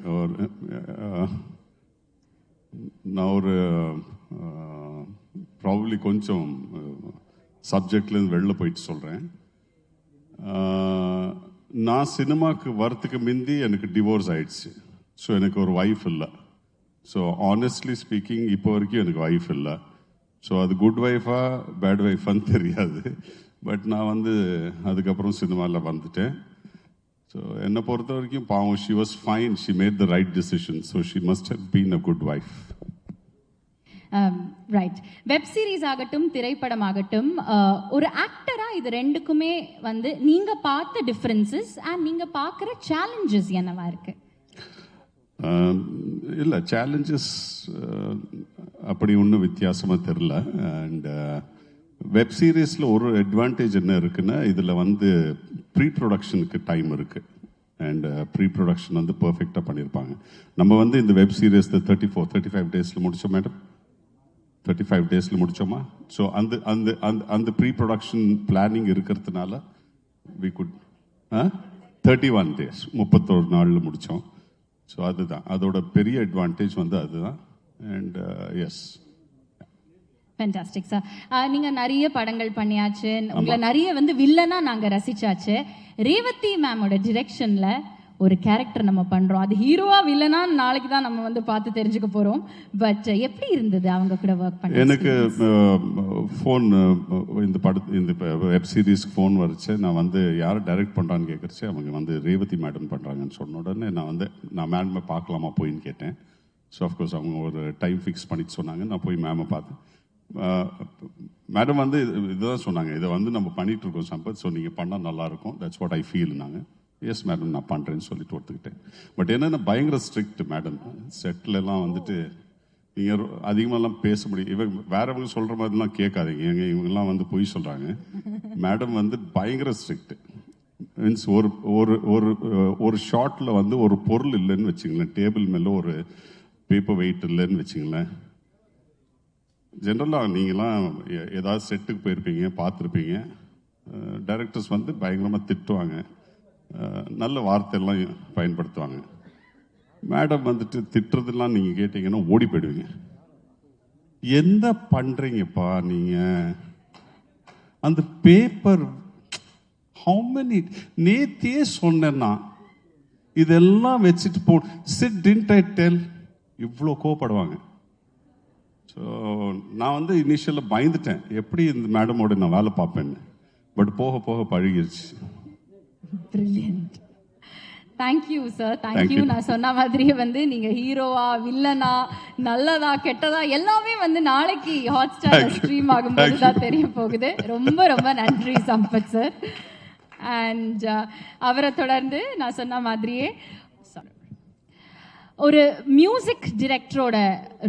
நான் ஒரு ப்ராபப்ளி கொஞ்சம் சப்ஜெக்ட்லேருந்து வெளில போயிட்டு சொல்கிறேன். நான் சினிமாவுக்கு வரத்துக்கு முந்தி எனக்கு டிவோர்ஸ் ஆயிடுச்சு. ஸோ எனக்கு ஒரு ஒய்ஃப் இல்லை. ஸோ ஆனஸ்ட்லி ஸ்பீக்கிங் இப்போ வரைக்கும் எனக்கு ஒய்ஃப் இல்லை. ஸோ அது குட் ஒய்ஃபா பேட் ஒய்ஃபான்னு தெரியாது. பட் நான் வந்து அதுக்கப்புறம் சினிமாவில் வந்துட்டேன். ஸோ என்னை பொறுத்த வரைக்கும் பாவம், she was fine, she made the right decision. So she must have been a good wife. Right. Web series ஆகட்டும், திரைப்படம் ஆகட்டும், ஒரு ஆக்டரா இது ரெண்டுக்குமே வந்து நீங்க பார்த்த டிஃபரன்சஸ் அண்ட் நீங்க பார்க்குற சேலஞ்சஸ் என்னவா இருக்கு? இல்லை, சேலஞ்சஸ் அப்படி ஒன்றும் வித்தியாசமாக தெரில. அண்ட் வெப் சீரீஸில் ஒரு அட்வான்டேஜ் என்ன இருக்குன்னா, இதில் வந்து ப்ரீ ப்ரொடக்ஷனுக்கு டைம் இருக்குது. அண்ட் ப்ரீ ப்ரொடக்ஷன் வந்து பர்ஃபெக்டாக பண்ணியிருப்பாங்க. நம்ம வந்து இந்த வெப் சீரீஸ் 35 டேஸில் முடித்தோம் மேடம். 35 டேஸில் முடித்தோமா? ஸோ அந்த அந்த அந்த அந்த ப்ரீ ப்ரொடக்ஷன் பிளானிங் இருக்கிறதுனால வி குட் 31 டேஸ் 31 நாளில் முடித்தோம். ஸோ அதுதான் அதோட பெரிய அட்வான்டேஜ் வந்து அதுதான். And yes, fantastic sir. நீங்க நிறைய படங்கள் பண்ணியாச்சு, உங்களை நிறைய வந்து வில்லனா நாங்க ரசிச்சாச்சு. ரேவதி மேமோட டிரெக்ஷன்ல ஒரு கேரக்டர் நம்ம பண்றோம். அது ஹீரோவா வில்லனா நாளைக்கு தான் நம்ம வந்து பார்த்து தெரிஞ்சுக்க போறோம். பட் எப்படி இருந்தது அவங்க கூட ஒர்க் பண்ண? எனக்கு ஃபோன் இந்த வெப் சீரிஸ்க்கு ஃபோன் வரைச்சு. நான் வந்து யாரை டைரக்ட் பண்ணுறான்னு கேட்குறச்சு, அவங்க வந்து ரேவதி மேடம் பண்ணுறாங்கன்னு சொன்ன உடனே நான் மேடமை பார்க்கலாமா போயின்னு கேட்டேன். ஸோ அஃப்கோர்ஸ் அவங்க ஒரு டைம் ஃபிக்ஸ் பண்ணிட்டு சொன்னாங்க. நான் போய் மேமை பார்த்தேன். மேடம் வந்து இதுதான் சொன்னாங்க, இதை வந்து நம்ம பண்ணிட்டு இருக்கோம் சம்பத், ஸோ நீங்கள் பண்ணால் நல்லாயிருக்கும், தட்ஸ் வாட் ஐ ஃபீல். நாங்கள் எஸ் மேடம் நான் பண்ணுறேன்னு சொல்லிட்டு ஒத்துக்கிட்டேன். பட் என்னென்ன பயங்கர ஸ்ட்ரிக்ட் மேடம். செட்டிலெல்லாம் வந்துட்டு நீங்கள் அதிகமாகலாம் பேச முடியும். இவங்க வேறவங்க சொல்கிற மாதிரிலாம் கேட்காதீங்க, இவங்கெல்லாம் வந்து பொய் சொல்கிறாங்க. மேடம் வந்து பயங்கர ஸ்ட்ரிக்ட். மீன்ஸ் ஒரு ஒரு ஒரு ஒரு ஷார்ட்டில் வந்து ஒரு பொருள் இல்லைன்னு வச்சுங்களேன், டேபிள் மேலே ஒரு பேப்பர் வெயிட் இல்லைன்னு வச்சுங்களேன். ஜென்ரலாக நீங்களாம் ஏதாவது செட்டுக்கு போயிருப்பீங்க, பார்த்துருப்பீங்க. டைரக்டர்ஸ் வந்து பயங்கரமாக திட்டுவாங்க, நல்ல வார்த்தையெல்லாம் பயன்படுத்துவாங்க. மேடம் வந்துட்டு திட்டுறதெல்லாம் நீங்கள் கேட்டீங்கன்னா ஓடி போயிடுவீங்க. என்ன பண்ணுறீங்கப்பா நீங்கள்? அந்த பேப்பர் ஹவு மெனி நேத்தியே சொன்னேன்னா இதெல்லாம் வச்சுட்டு போ சிட் டின்ட் ஐ டெல், இவ்வளோ கோவப்படுவாங்க. ஸோ நான் வந்து இனிஷியலாக பயந்துட்டேன், எப்படி இந்த மேடமோட நான் வேலை பார்ப்பேன்னு. பட் போக போக பழகிருச்சு. Brilliant. Thank you sir. Thank Thank you. you. நான் சொன்ன மாதிரியே வந்து நீங்க ஹீரோவா, வில்லனா, நல்லதா, கெட்டதா எல்லாமே வந்து நாளைக்கு ஹாட் ஸ்டார்ல ஸ்ட்ரீம் ஆகும்போது தான் தெரிய போகுது. ரொம்ப ரொம்ப நன்றி சம்பத் சார். அண்ட் அவரை தொடர்ந்து நான் சொன்ன மாதிரியே ஒரு மியூசிக் டிரெக்டரோட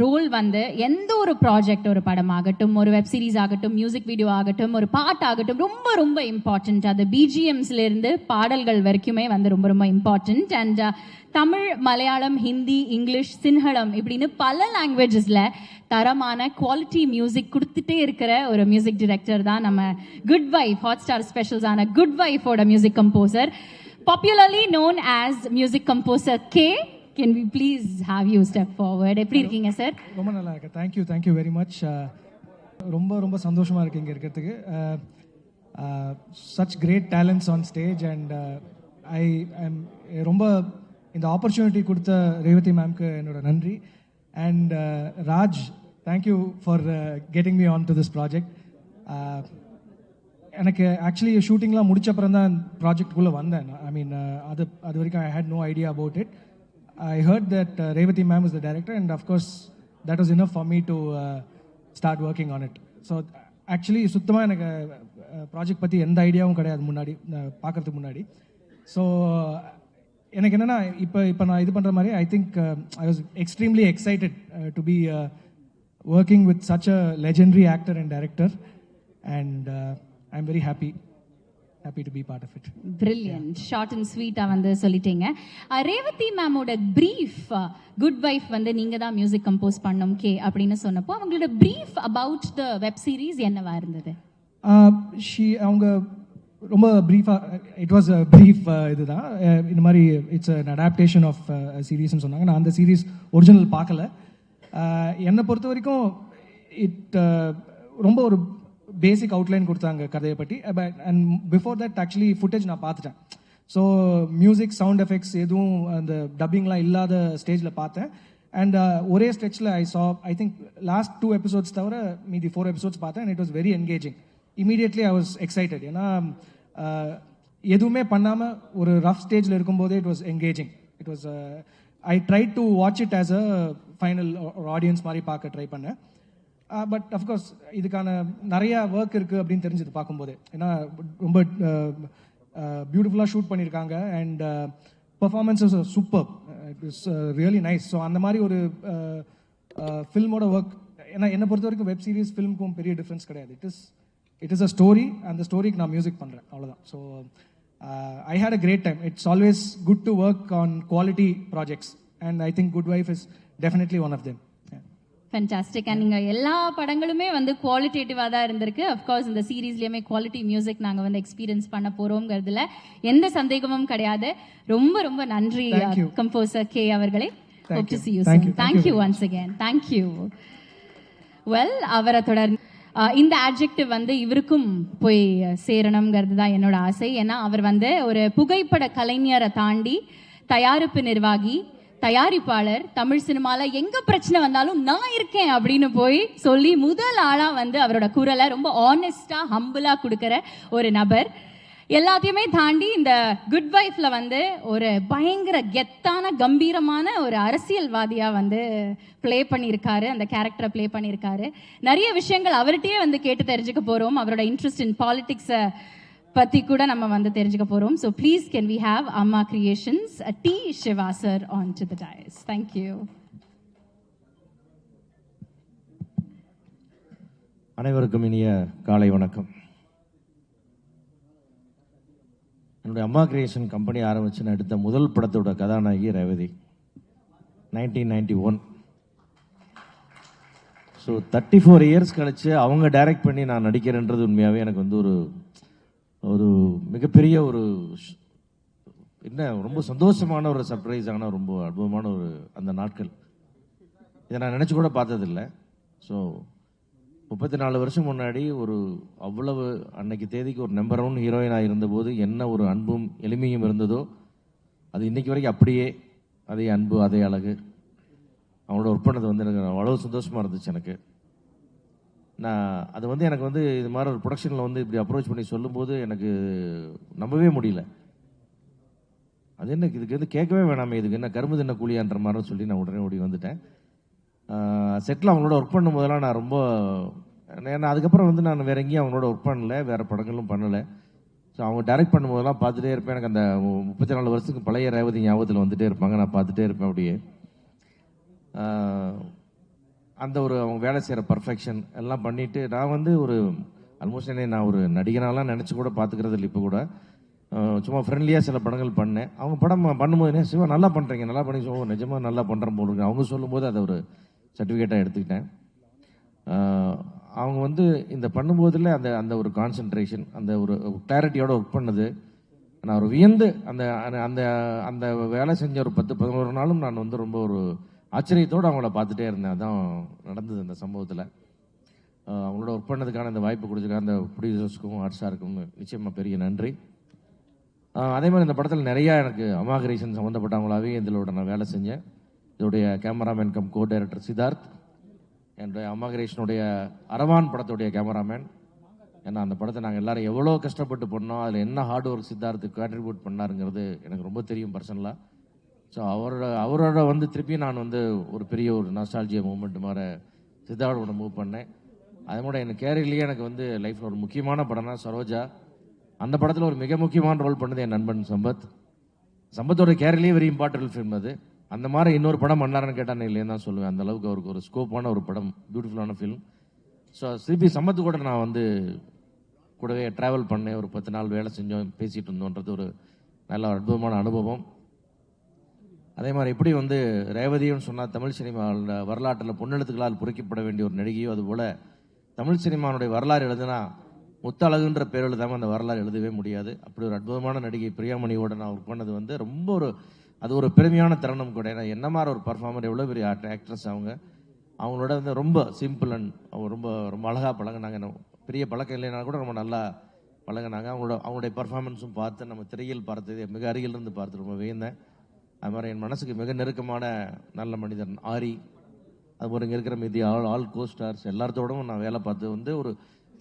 ரோல் வந்து எந்த ஒரு ப்ராஜெக்ட், ஒரு படம் ஆகட்டும், ஒரு வெப் சீரிஸ் ஆகட்டும், மியூசிக் வீடியோ ஆகட்டும், ஒரு பாட்டு ஆகட்டும், ரொம்ப ரொம்ப இம்பார்ட்டன்ட். அது பிஜிஎம்ஸ்ல இருந்து பாடல்கள் வரைக்குமே வந்து ரொம்ப ரொம்ப important. And Tamil, Malayalam, Hindi, English, Sinhalam இப்படின்னு பல லாங்குவேஜஸ்ல தரமான குவாலிட்டி மியூசிக் கொடுத்துட்டே இருக்கிற ஒரு மியூசிக் டிரெக்டர் தான் நம்ம good wife, Hotstar specials ஆன குட் வைஃபோட music composer, popularly known as music composer K. Can we please have you step forward? எப்படி இருக்கீங்க சார்? ரொம்ப நல்லா இருக்கு. Thank you very much. ரொம்ப ரொம்ப சந்தோஷமாக இருக்கு இங்கே இருக்கிறதுக்கு. Such great talents on stage. And I I'm ரொம்ப இந்த ஆப்பர்ச்சுனிட்டி கொடுத்த ரேவதி மேம்க்கு என்னோட நன்றி. And Raj, thank you for getting me on to this project. எனக்கு ஆக்சுவலி ஷூட்டிங்லாம் முடிச்ச அப்புறம் தான் ப்ராஜெக்டுக்குள்ளே வந்தேன். ஐ மீன் அது வரைக்கும் I had no idea about it. I heard that Revati ma'am is the director, and of course that was enough for me to start working on it. So actually சுத்தமாக எனக்கு project பற்றி எந்த ஐடியாவும் கிடையாது முன்னாடி பார்க்கறதுக்கு முன்னாடி. ஸோ எனக்கு என்னென்னா இப்போ நான் இது பண்ணுற மாதிரி I think I was extremely excited to be working with such a legendary actor and director, and I'm very happy to be part of it. Brilliant. Short and sweet வந்து சொல்லிட்டீங்க. ரேவதி மேமோட பிரீஃப் குட் வைஃப் வந்து நீங்க தான் music compose பண்ணோம் K அப்படின்னு சொன்னப்போ அவங்களோட brief about the web series என்னவா இருந்தது? அவங்க ரொம்ப ப்ரீஃபாக இட் வாஸ் அ ப்ரீஃப் இதுதான் இந்த மாதிரி இட்ஸ் அன் அடாப்டேஷன் ஆஃப் சீரீஸ்ன்னு சொன்னாங்க. நான் அந்த சீரீஸ் ஒரிஜினல் பார்க்கல. என்னை பொறுத்த வரைக்கும் ரொம்ப ஒரு பேசிக் அவுட்லைன் கொடுத்தாங்க கதையை பற்றி. And before that actually footage நான் பார்த்துட்டேன். ஸோ மியூசிக் சவுண்ட் எஃபெக்ட்ஸ் எதுவும் அந்த டப்பிங்லாம் இல்லாத ஸ்டேஜில் பார்த்தேன். அண்ட் ஒரே ஸ்ட்ரெச்சில் ஐ திங்க் லாஸ்ட் 2 எபிசோட்ஸ் தவிர மீதி 4 எபிசோட்ஸ் பார்த்தேன். And it was very engaging. Immediately I was excited. ஏன்னா எதுவுமே பண்ணாமல் ஒரு ரஃப் ஸ்டேஜில் இருக்கும்போதே it was engaging. It was I try to watch it as a final audience மாதிரி பார்க்க ட்ரை பண்ணேன். பட் அஃப்கோர்ஸ் இதுக்கான நிறையா ஒர்க் இருக்குது அப்படின்னு தெரிஞ்சது பார்க்கும்போது. ஏன்னா ரொம்ப பியூட்டிஃபுல்லாக ஷூட் பண்ணியிருக்காங்க. And performances super. It is really nice. So அந்த மாதிரி ஒரு ஃபில்மோட ஒர்க், ஏன்னா என்னை பொறுத்த வரைக்கும் வெப் சீரிஸ் ஃபில்முக்கும் பெரிய டிஃப்ரென்ஸ் கிடையாது. It is a story. அந்த ஸ்டோரிக்கு நான் மியூசிக் பண்ணுறேன், அவ்வளோதான். So I had a great time. It's always good to work on quality projects, and I think Good Wife is definitely one of them. Fantastic. And நீங்கள் எல்லா படங்களுமே வந்து குவாலிட்டேட்டிவாக தான் இருந்திருக்கு. Of course இந்த சீரீஸ்லேயுமே குவாலிட்டி மியூசிக் நாங்கள் வந்து எக்ஸ்பீரியன்ஸ் பண்ண போகிறோங்கிறதுல எந்த சந்தேகமும் கிடையாது. ரொம்ப ரொம்ப நன்றி கம்போசர் கே அவர்களே. Hope to see you soon. Thank you once again. Thank you. Well, அவரை தொடர்ந்து இந்த ஆட்ஜெக்டிவ் வந்து இவருக்கும் போய் சேரணுங்கிறது தான் என்னோட ஆசை. ஏன்னா அவர் வந்து ஒரு புகைப்பட கலைஞரை தாண்டி தயாரிப்பு நிர்வாகி, தயாரிப்பாளர், தமிழ் சினிமாவில் எங்கே பிரச்சனை வந்தாலும் நான் இருக்கேன் அப்படின்னு போய் சொல்லி முதல் ஆளாக வந்து அவரோட குரலை ரொம்ப ஆனஸ்டாக ஹம்பிளாக கொடுக்குற ஒரு நபர். எல்லாத்தையுமே தாண்டி இந்த குட் வைஃப்ல வந்து ஒரு பயங்கர கெத்தான கம்பீரமான ஒரு அரசியல்வாதியாக வந்து ப்ளே பண்ணியிருக்காரு, அந்த கேரக்டரை ப்ளே பண்ணியிருக்காரு. நிறைய விஷயங்கள் அவர்கிட்டயே வந்து கேட்டு தெரிஞ்சுக்க போகிறோம். அவரோட இன்ட்ரெஸ்ட் இன் பாலிடிக்ஸை பற்றி கூட நம்ம வந்து தெரிஞ்சுக்க போகிறோம். So please can we have Amma Creations T Siva sir on to the dais. Thank you. அனைவருக்கும் இனிய காலை வணக்கம். என்னுடைய அம்மா கிரியேஷன் கம்பெனி ஆரம்பிச்சு நான் எடுத்த முதல் படத்தோட கதாநாயகி ரேவதி. 1991. ஸோ 34 இயர்ஸ் கழிச்சு அவங்க டைரக்ட் பண்ணி நான் நடிக்கிறேன்றது உண்மையாகவே எனக்கு வந்து ஒரு மிகப்பெரிய ஒரு என்ன ரொம்ப சந்தோஷமான ஒரு சர்ப்ரைஸான ரொம்ப அற்புதமான ஒரு அந்த நாட்கள். இதை நான் நினச்சி கூட பார்த்ததில்லை. ஸோ 34 வருஷம் முன்னாடி ஒரு அவ்வளவு அன்னைக்கு தேதிக்கு ஒரு நம்பர் 1 ஹீரோயினாக இருந்தபோது என்ன ஒரு அன்பும் எளிமையும் இருந்ததோ அது இன்னைக்கு வரைக்கும் அப்படியே அதே அன்பு அதே அழகு. அவங்களோட ஒர்க் பண்ணது வந்து எனக்கு அவ்வளோ சந்தோஷமாக இருந்துச்சு எனக்கு. நான் அது வந்து எனக்கு வந்து இது மாதிரி ஒரு ப்ரொடக்ஷனில் வந்து இப்படி அப்ரோச் பண்ணி சொல்லும்போது எனக்கு நம்பவே முடியல. அது என்ன இதுக்கு வந்து கேட்கவே வேணாமே, இதுக்கு என்ன கரும்பு தின்ன கூலியான்ற மாதிரி சொல்லி நான் உடனே ஓடி வந்துட்டேன். செட்டில் அவங்களோட ஒர்க் பண்ணும் போதெல்லாம் நான் ரொம்ப ஏன்னா அதுக்கப்புறம் வந்து நான் வேற எங்கேயும் அவங்களோட ஒர்க் பண்ணல, வேறு படங்களும் பண்ணலை. ஸோ அவங்க டைரக்ட் பண்ணும்போதெல்லாம் பார்த்துட்டே இருப்பேன். எனக்கு அந்த 34 வருஷத்துக்கு பழைய ரேவதி ஞாபகத்தில் வந்துட்டே இருப்பாங்க. நான் பார்த்துட்டே இருப்பேன் அப்படியே. அந்த ஒரு அவங்க வேலை செய்கிற பர்ஃபெக்ஷன் எல்லாம் பண்ணிவிட்டு நான் வந்து ஒரு ஆல்மோஸ்ட் நான் ஒரு நடிகனாலாம் நினச்சி கூட பார்த்துக்கிறது இல்லை. இப்போ கூட சும்மா ஃப்ரெண்ட்லியாக சில படங்கள் பண்ணேன். அவங்க படம் பண்ணும்போது சிவா நல்லா பண்ணுறீங்க, நல்லா பண்ணி சொல்லுவோம், நிஜமாக நல்லா பண்ணுறேன் போல் இருக்கு அவங்க சொல்லும்போது அதை ஒரு சர்டிஃபிகேட்டாக எடுத்துக்கிட்டேன். அவங்க வந்து இந்த பண்ணும்போதில் அந்த அந்த ஒரு கான்சன்ட்ரேஷன், அந்த ஒரு கிளாரிட்டியோட ஒர்க் பண்ணது நான் ஒரு வியந்து அந்த அந்த அந்த வேலை செஞ்ச ஒரு 10-11 நாளும் நான் வந்து ரொம்ப ஒரு ஆச்சரியத்தோடு அவங்கள பார்த்துட்டே இருந்தேன். அதான் நடந்தது அந்த சம்பவத்தில். அவங்களோட ஒர்க் பண்ணதுக்கான இந்த வாய்ப்பு கொடுத்துருக்காங்க அந்த ப்ரொடியூசர்ஸ்க்கும் ஆர்ட்ஸாருக்கும் நிச்சயமாக பெரிய நன்றி. அதே மாதிரி இந்த படத்தில் நிறையா எனக்கு அம்மா கிரியேஷன் சம்மந்தப்பட்டவங்களாகவே இதோட நான் வேலை செஞ்சேன். இதோடைய cameraman come co director Siddharth, என்னுடைய அம்மா கிரியேஷனுடைய அரவான் படத்துடைய கேமராமேன். ஏன்னா அந்த படத்தை நாங்கள் எல்லோரும் எவ்வளோ கஷ்டப்பட்டு பண்ணோம், அதில் என்ன ஹார்ட் ஒர்க் சித்தார்த்துக்கு கான்ட்ரிபியூட் பண்ணாருங்கிறது எனக்கு ரொம்ப தெரியும் பர்சனலாக. ஸோ அவரோட வந்து திருப்பி நான் வந்து ஒரு பெரிய ஒரு நாஸ்டால்ஜியா மூமெண்ட் மாதிரி சித்தார்த்தோட மூவ் பண்ணேன். அதே கூட என் கேரியர்லேயே எனக்கு வந்து லைஃப்பில் ஒரு முக்கியமான படம்னா சரோஜா. அந்த படத்தில் ஒரு மிக முக்கியமான ரோல் பண்ணது என் நண்பன் சம்பத். சம்பத்தோட கேரியர்லேயே வெரி இம்பார்ட்டன்ட் ஃபிலிம் அது. அந்த மாதிரி இன்னொரு படம் பண்ணாருன்னு கேட்டால் இல்லைன்னு தான் சொல்லுவேன். அந்த அளவுக்கு அவருக்கு ஒரு ஸ்கோப்பான ஒரு படம், பியூட்டிஃபுல்லான ஃபிலிம். ஸோ திருப்பி சம்பத்து கூட நான் வந்து கூடவே ட்ராவல் பண்ணேன், ஒரு 10 நாள் வேலை செஞ்சோம், பேசிகிட்டு இருந்தோன்றது ஒரு நல்ல அற்புதமான அனுபவம். அதே மாதிரி எப்படி வந்து ரேவதின்னு சொன்னால் தமிழ் சினிமாவில் வரலாற்றில் பொன்னெழுத்துக்களால் பொறிக்கப்பட வேண்டிய ஒரு நடிகையோ, அதுபோல் தமிழ் சினிமாவுடைய வரலாறு எழுதுனா முத்தழகுன்ற பேர் எழுதாமல் அந்த வரலாறு எழுதவே முடியாது. அப்படி ஒரு அற்புதமான நடிகை பிரியாமணியோட நான் ஒர்க் பண்ணது வந்து ரொம்ப அது ஒரு பெருமையான தருணம் கூட. ஏன்னா என்ன மாதிரி ஒரு பர்ஃபார்மர், எவ்வளோ பெரிய ஆக்ட்ரஸ் அவங்களோட வந்து ரொம்ப சிம்பிள் அண்ட் ரொம்ப ரொம்ப அழகாக பழகினாங்க. பெரிய பழக்கம் இல்லைனா கூட ரொம்ப நல்லா பழகினாங்க. அவங்களுடைய பர்ஃபார்மன்ஸும் பார்த்து நம்ம திரையில் பார்த்தது மிக அருகிலிருந்து பார்த்து ரொம்ப வியந்தேன். அது மாதிரி என் மனசுக்கு மிக நெருக்கமான நல்ல மனிதன் ஆரி, அதுபோல் இங்கே இருக்கிற மீதி ஆல் கோஸ்டார்ஸ் எல்லாத்தோடவும் நான் வேலை பார்த்து வந்து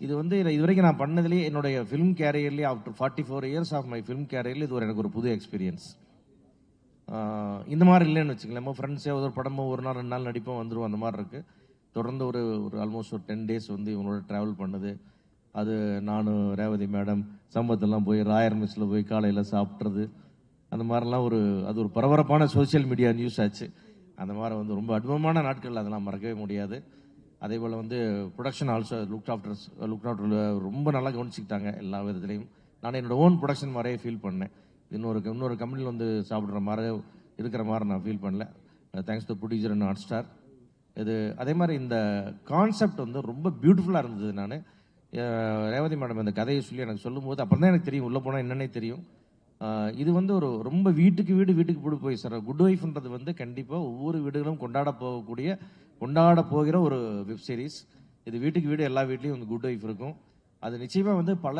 இது வந்து இது வரைக்கும் நான் பண்ணதுலேயே என்னுடைய ஃபிலிம் கேரியர்லேயே after 44 years of my film கேரியர்லேயே இது எனக்கு ஒரு புது எக்ஸ்பீரியன்ஸ். இந்த மாதிரி இல்லைன்னு வச்சுங்களேன். நம்ம ஃப்ரெண்ட்ஸே ஒரு படமோ ஒரு நாள் 2 நாள் நடிப்போம் வந்துடும், அந்த மாதிரி இருக்குது. தொடர்ந்து ஒரு ஆல்மோஸ்ட் ஒரு 10 days வந்து இவங்களோட ட்ராவல் பண்ணது. அது நானும் ரேவதி மேடம் சம்பத்தெல்லாம் போய் ராயர் மெஸ்ஸில் போய் காலையில் சாப்பிட்றது, அந்த மாதிரிலாம் அது ஒரு பரபரப்பான சோஷியல் மீடியா நியூஸ் ஆச்சு. அந்த மாதிரி வந்து ரொம்ப அற்புதமான நாட்கள், அதெல்லாம் மறக்கவே முடியாது. அதே போல் வந்து ப்ரொடக்ஷன் ஆல்சோ லுக் ஆஃப்டர் ரொம்ப நல்லா கவனிச்சிக்கிட்டாங்க எல்லா விதத்துலையும். நான் என்னோட ஓன் ப்ரொடக்ஷன் மாதிரியே ஃபீல் பண்ணேன். இன்னொரு கம்பெனியில் வந்து சாப்பிட்ற மாதிரி இருக்கிற மாதிரி நான் ஃபீல் பண்ணல. Thanks to producer and hot star. அதே மாதிரி இந்த கான்செப்ட் வந்து ரொம்ப பியூட்டிஃபுல்லாக இருந்தது. நான் ரேவதி மேடம் இந்த கதையை சொல்லி எனக்கு சொல்லும்போது அப்புறம் தான் எனக்கு தெரியும், உள்ளே போனால் என்னன்னே தெரியும். இது வந்து ரொம்ப வீட்டுக்கு போய் சார் குட் ஒய்ஃப்ன்றது வந்து கண்டிப்பாக ஒவ்வொரு வீடுகளும் கொண்டாட போகிற ஒரு வெப் சீரிஸ். இது வீட்டுக்கு எல்லா வீட்லேயும் வந்து குட் ஒய்ஃப் இருக்கும். அது நிச்சயமாக வந்து பல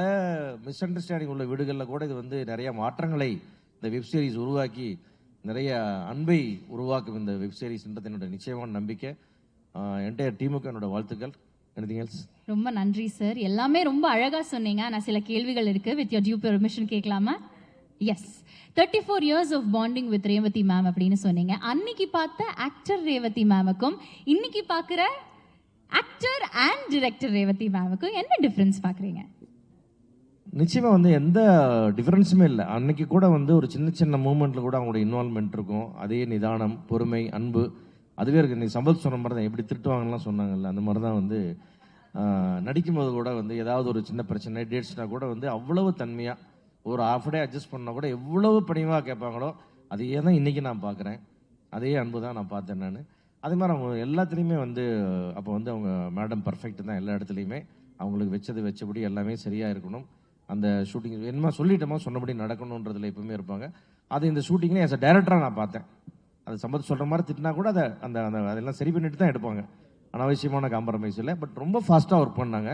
மிஸ் அண்டர்ஸ்டாண்டிங் உள்ள வீடுகளில் கூட இது வந்து நிறைய மாற்றங்களை இந்த வெப் சீரிஸ் உருவாக்கி நிறைய அன்பை உருவாக்கும் இந்த வெப் சீரிஸ்ன்றது என்னோட நிச்சயமான நம்பிக்கை. என்டையர் டீமுக்கு என்னோட வாழ்த்துக்கள். Anything else? ரொம்ப நன்றி சார், எல்லாமே ரொம்ப அழகா சொன்னீங்க. நான் சில கேள்விகள் இருக்கு, வித் யோர் டியூ பெர்மிஷன் கேட்கலாமா? Yes. 34 years of bonding with Revathi ma'am அப்படின்னு சொன்னீங்க. அன்னைக்கு பார்த்த ஆக்டர் ரேவதி மேமுக்கும் இன்னைக்கு பார்க்குற ஆக்டர் அண்ட் டிரெக்டர் ரேவதி மேமுக்கும் என்ன டிஃபரன்ஸ் பார்க்குறீங்க? நிச்சயமாக வந்து எந்த டிஃப்ரென்ஸுமே இல்லை. அன்னைக்கு கூட வந்து ஒரு சின்ன மூமெண்ட்டில் கூட அவங்களோட இன்வால்மெண்ட் இருக்கும். அதே நிதானம், பொறுமை, அன்பு அதுவே இருக்குது. நீ சம்பத் சொன்ன மாதிரி தான், எப்படி திருட்டுவாங்கலாம் சொன்னாங்கல்ல, அந்த மாதிரி தான் வந்து நடிக்கும்போது கூட வந்து ஏதாவது ஒரு சின்ன பிரச்சனை டேட்ஸ்னால் கூட வந்து அவ்வளவு தன்மையாக ஒரு ஹாஃப் டே அட்ஜஸ்ட் பண்ணால் கூட எவ்வளவு பணிவாக கேட்பாங்களோ அதையே தான் இன்றைக்கி நான் பார்க்குறேன். அதே அன்பு தான் நான் பார்த்தேன் நான். அதே மாதிரி அவங்க எல்லாத்துலேயுமே வந்து அப்போ வந்து அவங்க மேடம் பர்ஃபெக்ட் தான் எல்லா இடத்துலையுமே. அவங்களுக்கு வச்சபடி எல்லாமே சரியாக இருக்கணும். அந்த ஷூட்டிங் என்னமா சொல்லிட்டோமோ சொன்னபடி நடக்கணுன்றதுல எப்பவுமே இருப்பாங்க. அது இந்த ஷூட்டிங்லேயே ஆஸ் அ டேரக்டராக நான் பார்த்தேன். அது சம்பத் சொல்கிற மாதிரி திட்டினா கூட அதெல்லாம் சரி பண்ணிட்டு தான் எடுப்பாங்க. அனாவசியமான காம்ப்ரமைஸ் இல்லை. பட் ரொம்ப ஃபாஸ்ட்டாக ஒர்க் பண்ணாங்க,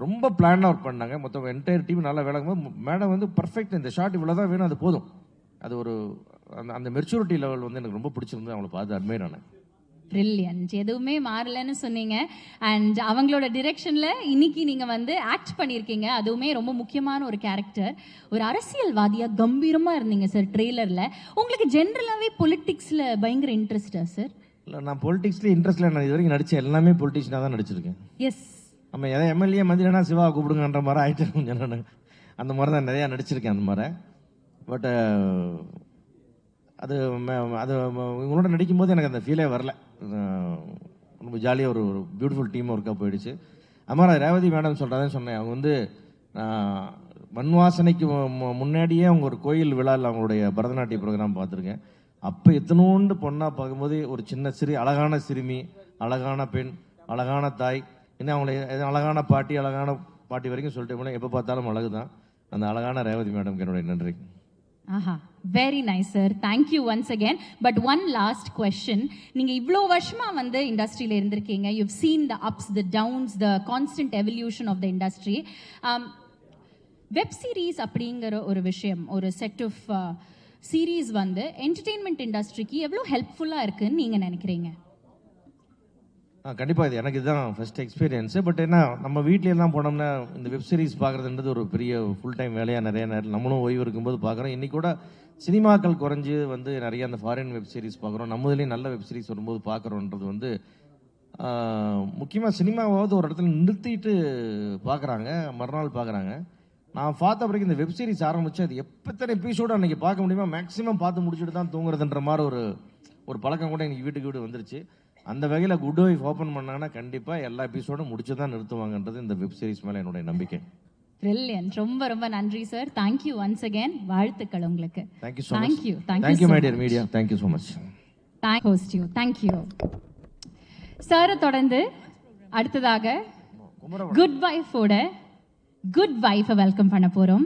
ரொம்ப பிளானாக ஒர்க் பண்ணாங்க. மொத்தம் என்டையர் டீம் நல்லா வேலை மேடம் வந்து பர்ஃபெக்ட். இந்த ஷாட் இவ்வளோ தான் வேணும், அது போதும். அது அந்த மெச்சூரிட்டி லெவல் வந்து எனக்கு ரொம்ப பிடிச்சிருந்து அவங்கள பார்த்து அட்மையர் ஆனேன். பிரில்லியன்ட், எதுவுமே மாறலன்னு சொன்னீங்க. அண்ட் அவங்களோட டிரெக்ஷன்ல இன்னைக்கு நீங்க வந்து ஆக்ட் பண்ணியிருக்கீங்க. அதுவுமே ரொம்ப முக்கியமான ஒரு கேரக்டர். ஒரு அரசியல்வாதியா கம்பீரமா இருந்தீங்க சார் ட்ரெய்லர்ல. உங்களுக்கு ஜென்ரலாவே பொலிட்டிக்ஸ்ல பயங்கர இன்ட்ரெஸ்டா சார்? இல்லை, நான் பொலிட்டிக்ஸ்லேயே இன்ட்ரெஸ்ட்ல. நான் இது வரைக்கும் நடிச்ச எல்லாமே பொலிட்டிஷியனாக தான் நடிச்சிருக்கேன். எஸ். நம்ம எதாவது எம்எல்ஏ மந்திரனா சிவா கூப்பிடுங்கன்ற மாதிரி ஆயிட்டு கொஞ்சம் நான் அந்த மாதிரி தான் நிறையா நடிச்சிருக்கேன் அந்த மாதிரி. பட் அது இவங்களோட நடிக்கும்போது எனக்கு அந்த ஃபீலே வரல. ரொம்ப ஜாலியாக ஒரு பியூட்டிஃபுல் டீம் ஒர்க்காக போயிடுச்சு. அது மாதிரி ரேவதி மேடம் சொல்கிறதான் சொன்னேன். அவங்க வந்து மண்வாசனைக்கு முன்னாடியே அவங்க ஒரு கோயில் விழாவில் அவங்களுடைய பரதநாட்டிய ப்ரோக்ராம் பார்த்துருக்கேன். அப்போ எத்தனோண்டு பொண்ணாக பார்க்கும்போது ஒரு சின்ன அழகான சிறுமி, அழகான பெண், அழகான தாய், இன்னும் அவங்கள அழகான பாட்டி வரைக்கும் சொல்லிட்டு போனேன். எப்போ பார்த்தாலும் அழகு தான். அந்த அழகான ரேவதி மேடம்க்கு என்னுடைய நன்றி. Aha, very nice sir, thank you once again. But one last question. நீங்கள் இவ்வளோ வருஷமா வந்து இண்டஸ்ட்ரியில் இருந்திருக்கீங்க. You seen the ups, the downs, the constant evolution of the industry. Web series அப்படிங்கிற ஒரு விஷயம், ஒரு செட் ஆஃப் சீரீஸ் வந்து என்டர்டெயின்மெண்ட் இண்டஸ்ட்ரிக்கு எவ்வளோ ஹெல்ப்ஃபுல்லாக இருக்குன்னு நீங்கள் நினைக்கிறீங்க? கண்டிப்பாக இது எனக்கு இதுதான் ஃபர்ஸ்ட் எக்ஸ்பீரியன்ஸு. பட் என்ன, நம்ம வீட்லையெல்லாம் போனோம்னா இந்த வெப் சீரிஸ் பார்க்குறதுன்றது ஒரு பெரிய ஃபுல் டைம் வேலையாக நிறைய நேரம் நம்மளும் ஓய்வு இருக்கும்போது பார்க்குறோம். இன்றைக்கி கூட சினிமாக்கள் குறைஞ்சி வந்து நிறைய அந்த ஃபாரின் வெப் சீரிஸ் பார்க்குறோம். நம்மதுலேயும் நல்ல வெப் சீரிஸ் வரும்போது பார்க்குறோன்றது வந்து முக்கியமாக சினிமாவாவது ஒரு இடத்துல நிறுத்திட்டு பார்க்குறாங்க, மறுநாள் பார்க்குறாங்க. நான் பார்த்த பிறகு இந்த வெப் சீரிஸ் ஆரம்பிச்சு அது எத்தனை எபிசோடு அன்னைக்கு பார்க்க முடியுமா மேக்ஸிமம் பார்த்து முடிச்சுட்டு தான் தூங்குறதுன்ற மாதிரி ஒரு பழக்கம் கூட எனக்கு வீட்டுக்கு வீடு வந்துருச்சு. அந்த வகையில் குட் வைஃப் ஓப்பன் பண்ணாங்கன்னா கண்டிப்பாக எல்லா எபிசோடும் முடிச்சு தான் நிறுத்துவாங்கன்றது இந்த வெப் சீரிஸ் மேலே என்னுடைய நம்பிக்கை. பிரில்லியன்ட். ரொம்ப ரொம்ப நன்றி சார். Thank you once again. வாழ்த்துக்கள் உங்களுக்கு. Thank you so much. Thank you. Thank you my dear media. Thank you so much. Thank you சாரை தொடர்ந்து அடுத்ததாக குட் வைஃபோட குட் வைஃபை வெல்கம் பண்ண போறோம்.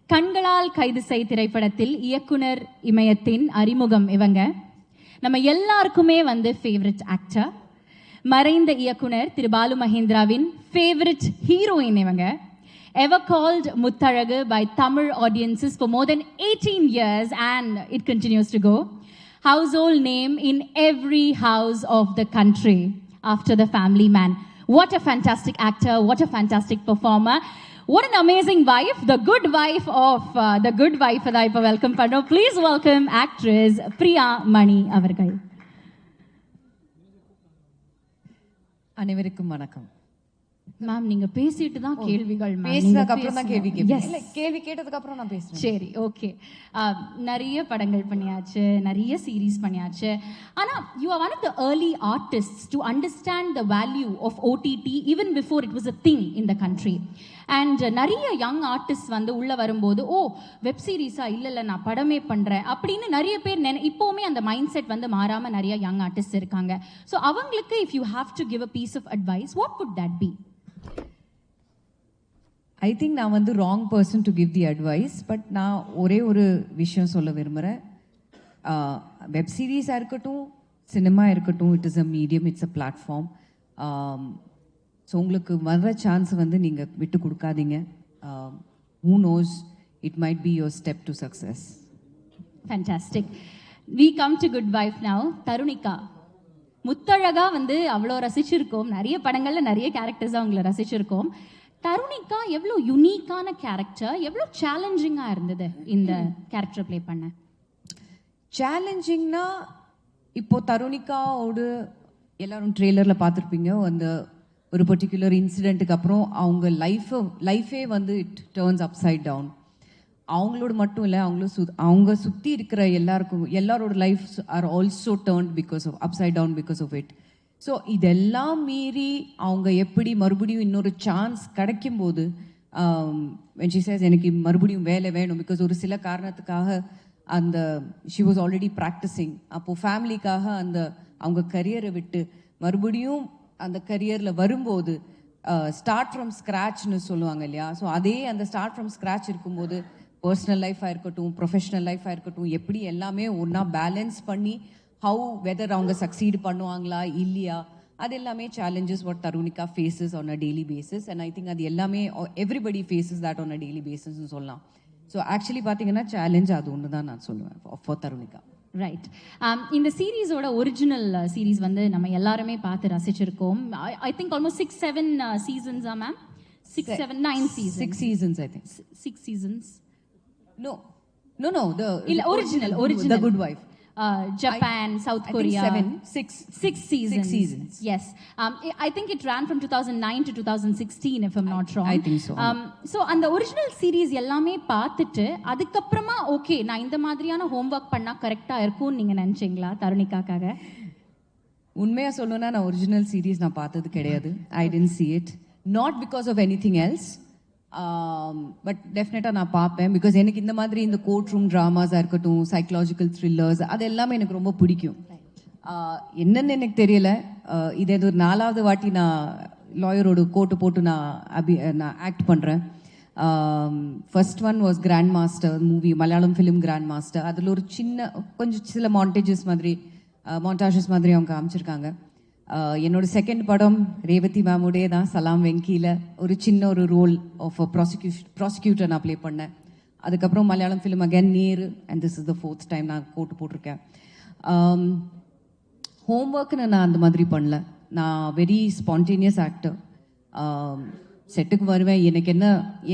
கண்களால் கைது செய் திரைப்படத்தில் இயக்குனர் இமயத்தின் அறிமுகம் இவங்க. நம்ம எல்லாருக்குமே வந்து ஃபேவரட் ஆக்டர். மறைந்த இயக்குனர் திரு பாலு மகேந்திராவின் ஃபேவரட் ஹீரோயின் இவங்க. Ever called Muttalagu by Tamil audiences for more than 18 years and it continues to go. Household name in every house of the country after the family man. What a fantastic actor, what a fantastic performer. What an amazing wife, the good wife of the good wife that I welcome panno. Please welcome actress Priya Mani avargal. அனைவருக்கும் வணக்கம். Ma'am நீங்க பேசிட்டு தான் கேள்விகள் பேசினதுக்கு அப்புறம் தான் கேள்வி கேட்பேன். இல்ல கேள்வி கேட்டதுக்கு அப்புறம் நான் பேசுறேன். சரி, ஓகே. நிறைய படங்கள் பண்ணியாச்சு, நிறைய சீரீஸ் பண்ணியாச்சு. ஆனா you are one of the early artists to understand the value of OTT even before it was a thing in the country. And நிறைய யங் ஆர்டிஸ்ட் வந்து உள்ள வரும்போது வெப் சீரிஸா இல்ல நான் படமே பண்றேன் அப்படின்னு நிறைய பேர் இப்போவுமே அந்த மைண்ட் செட் வந்து மாறாம நிறைய யங் ஆர்டிஸ்ட் இருக்காங்க. ஸோ அவங்களுக்கு if you have to give a piece of advice, what could that be? I think நான் வந்து wrong person to give the advice. But நான் ஒரே ஒரு விஷயம் சொல்ல விரும்புகிறேன். வெப் சீரிஸாக இருக்கட்டும், சினிமா இருக்கட்டும், it is a medium, it's a platform. So உங்களுக்கு வர்ற சான்ஸ் வந்து நீங்கள் விட்டு கொடுக்காதீங்க. Who knows, it might be your step to success. Fantastic. We come to Good Wife now. Tarunika, முத்தழகா வந்து அவ்வளோ ரசிச்சிருக்கோம். நிறைய படங்களில் நிறைய கேரக்டர்ஸாக அவங்கள ரசிச்சிருக்கோம். தருணிகா எவ்வளோ யுனிக்கான கேரக்டர், எவ்வளோ சேலஞ்சிங்காக இருந்தது இந்த கேரக்டர் ப்ளே பண்ண? சேலஞ்சிங்னா இப்போ தருணிகாவோடு எல்லாரும் ட்ரெய்லரில் பார்த்துருப்பீங்க. அந்த ஒரு பர்டிகுலர் இன்சிடெண்ட்டுக்கு அப்புறம் அவங்க லைஃபே வந்து இட் டேர்ன்ஸ் அப்சைட் டவுன். அவங்களோட மட்டும் இல்லை, அவங்க சுற்றி இருக்கிற எல்லாரோட life are also turned because of upside down because of it. So இதெல்லாம் மீறி அவங்க எப்படி மறுபடியும் இன்னொரு சான்ஸ் கிடைக்கும்போது when she says எனக்கு மறுபடியும் வேலை வேணும் பிகாஸ் ஒரு சில காரணத்துக்காக அந்த she was already practicing. அப்போது ஃபேமிலிக்காக அவங்க கரியரை விட்டு மறுபடியும் அந்த கரியரில் வரும்போது ஸ்டார்ட் ஃப்ரம் ஸ்க்ராட்ச்னு சொல்லுவாங்க இல்லையா. ஸோ அதே அந்த ஸ்டார்ட் ஃப்ரம் ஸ்க்ராட்ச் இருக்கும்போது பர்சனல் லைஃபாக இருக்கட்டும், ப்ரொஃபஷனல் லைஃபாக இருக்கட்டும், எப்படி எல்லாமே ஒன்றா பேலன்ஸ் பண்ணி வெதர் அவங்க சக்சீடு பண்ணுவாங்களா இல்லையா, அது எல்லாமே challenges what Tarunika faces on a daily basis. And I think அது எல்லாமே everybody faces that on a daily பேசிஸ்ன்னு சொல்லலாம். ஸோ ஆக்சுவலி பார்த்தீங்கன்னா சேலஞ்ச் அது ஒன்று தான் நான் சொல்லுவேன் ஃபார் தருணிகா. ரைட். இந்த சீரீஸோட ஒரிஜினல் சீரீஸ் வந்து நம்ம எல்லாருமே பார்த்து ரசிச்சிருக்கோம். ஐ திங்க் ஆல்மோஸ்ட் 6-7 சீசன்ஸா ma'am? 6-7-9 seasons. 6 seasons I think. 6 seasons. No, the original The Good Wife. Japan, South Korea. I think 6 seasons. 6 seasons. Yes. I think it ran from 2009 to 2016 if I'm not wrong. I think so. So அந்த original series எல்லாமே பார்த்துட்டு அதுக்கப்புறமா okay நான் இந்த மாதிரியான homework பண்ணா கரெக்டா இருக்கும்னு நீங்க நினைச்சீங்களா தருணிகாக்காக? உண்மையா சொல்லணும்னா நான் ஒரிஜினல் சீரீஸ் நான் பார்த்தது கிடையாது. I didn't see it. Not because of anything else. But டெஃபினட்டாக நான் பார்ப்பேன். பிகாஸ் எனக்கு இந்த மாதிரி இந்த கோர்ட் ரூம் ட்ராமாஸாக இருக்கட்டும், சைக்கலாஜிக்கல் த்ரில்லர்ஸ், அது எல்லாமே எனக்கு ரொம்ப பிடிக்கும். என்னன்னு எனக்கு தெரியல. இது ஒரு 4வது வாட்டி நான் லாயரோட கோட்டு போட்டு நான் ஆக்ட் பண்ணுறேன். First one was grand master movie, Malayalam film grand master. அதில் ஒரு கொஞ்சம் சில மாண்டேஜஸ் மாதிரி அவங்க காமிச்சிருக்காங்க. என்னோட செகண்ட் படம் ரேவதி மேமோடே தான், சலாம் வெங்கியில் ஒரு சின்ன ஒரு ரோல் ஆஃப் ப்ராசிக்யூட்டர் நான் ப்ளே பண்ணேன். அதுக்கப்புறம் Malayalam film again Nehru, and this is the 4th time நான் கோட்டு போட்டிருக்கேன். ஹோம்ஒர்க்னு நான் அந்த மாதிரி பண்ணல. நான் வெரி ஸ்பான்டேனியஸ் ஆக்டர். செட்டுக்கு வருவேன்,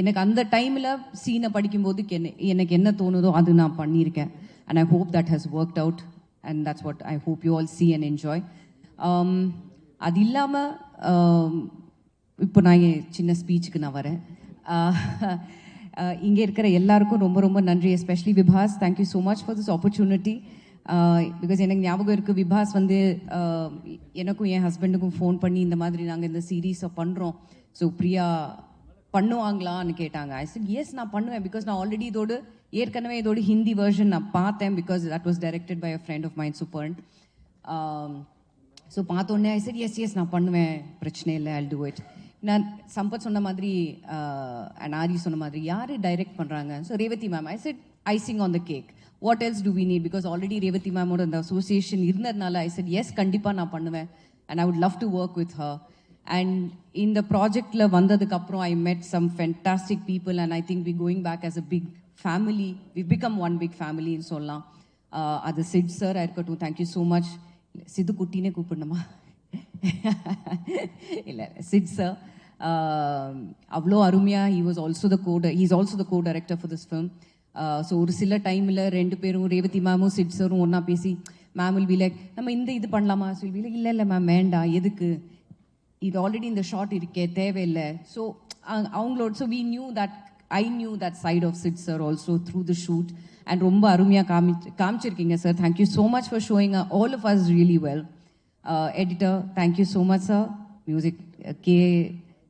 எனக்கு அந்த டைமில் சீனை படிக்கும்போது எனக்கு என்ன தோணுதோ அது நான் பண்ணியிருக்கேன். And I hope that has worked out and that's what I hope you all see and enjoy. அது இல்லாமல் இப்போ நான் சின்ன ஸ்பீச்சுக்கு நான் வரேன். இங்கே இருக்கிற எல்லாருக்கும் ரொம்ப ரொம்ப நன்றி, especially விபாஸ். Thank you so much for this opportunity. Because எனக்கு ஞாபகம் இருக்குது, விபாஸ் வந்து எனக்கும் என் ஹஸ்பண்டுக்கும் ஃபோன் பண்ணி இந்த மாதிரி நாங்கள் இந்த சீரீஸை பண்ணுறோம், ஸோ பிரியா பண்ணுவாங்களான்னு கேட்டாங்க. ஐ செட் எஸ் நான் பண்ணுவேன், பிகாஸ் நான் ஆல்ரெடி ஏற்கனவே இதோட ஹிந்தி வெர்ஷன் நான் பார்த்தேன், because that was directed by a friend of mine, சூப்பர்ன். ஸோ பார்த்தோன்னே ஐ செட் எஸ் நான் பண்ணுவேன், பிரச்சனை இல்லை, ஐல் டூ இட். நான் சம்பத் சொன்ன மாதிரி அண்ட் ஆரி சொன்ன மாதிரி யார் டைரக்ட் பண்ணுறாங்க? So Revathi ma'am. I said icing on the cake, what else do we need? Because already Revathi மேமோட அந்த அசோசியேஷன் இருந்ததுனால ஐ செட் எஸ் கண்டிப்பாக நான் பண்ணுவேன், and I would love to work with her. And இந்த ப்ராஜெக்டில் வந்ததுக்கப்புறம் I met some fantastic people, and I think we going back as a big family. We become one big ஃபேமிலின்னு சொல்லலாம். அது Sid sir இருக்கட்டும், தேங்க்யூ ஸோ மச். சிது குட்டினே கூப்பிடணுமா? இல்லை, chit sir அவ்வளோ அருமையாக, he is also the co director for this film. So ஒரு சில டைமில் ரெண்டு பேரும், ரேவதி மேமும் சிட் சாரும் ஒன்றா பேசி, மேம் வில் பி லைக் நம்ம இது பண்ணலாமா? வில் பி லைக் இல்லை மேம் வேண்டாம், எதுக்கு, இது ஆல்ரெடி இந்த ஷார்ட் இருக்கே, தேவையில்லை. ஸோ அவங்களோட so I knew that side of Sid sir also through the shoot, and ரொம்ப அருமையாக காமிச்சிருக்கீங்க sir. Thank you so much for showing all of us really well. Editor, thank you so much sir. Music, K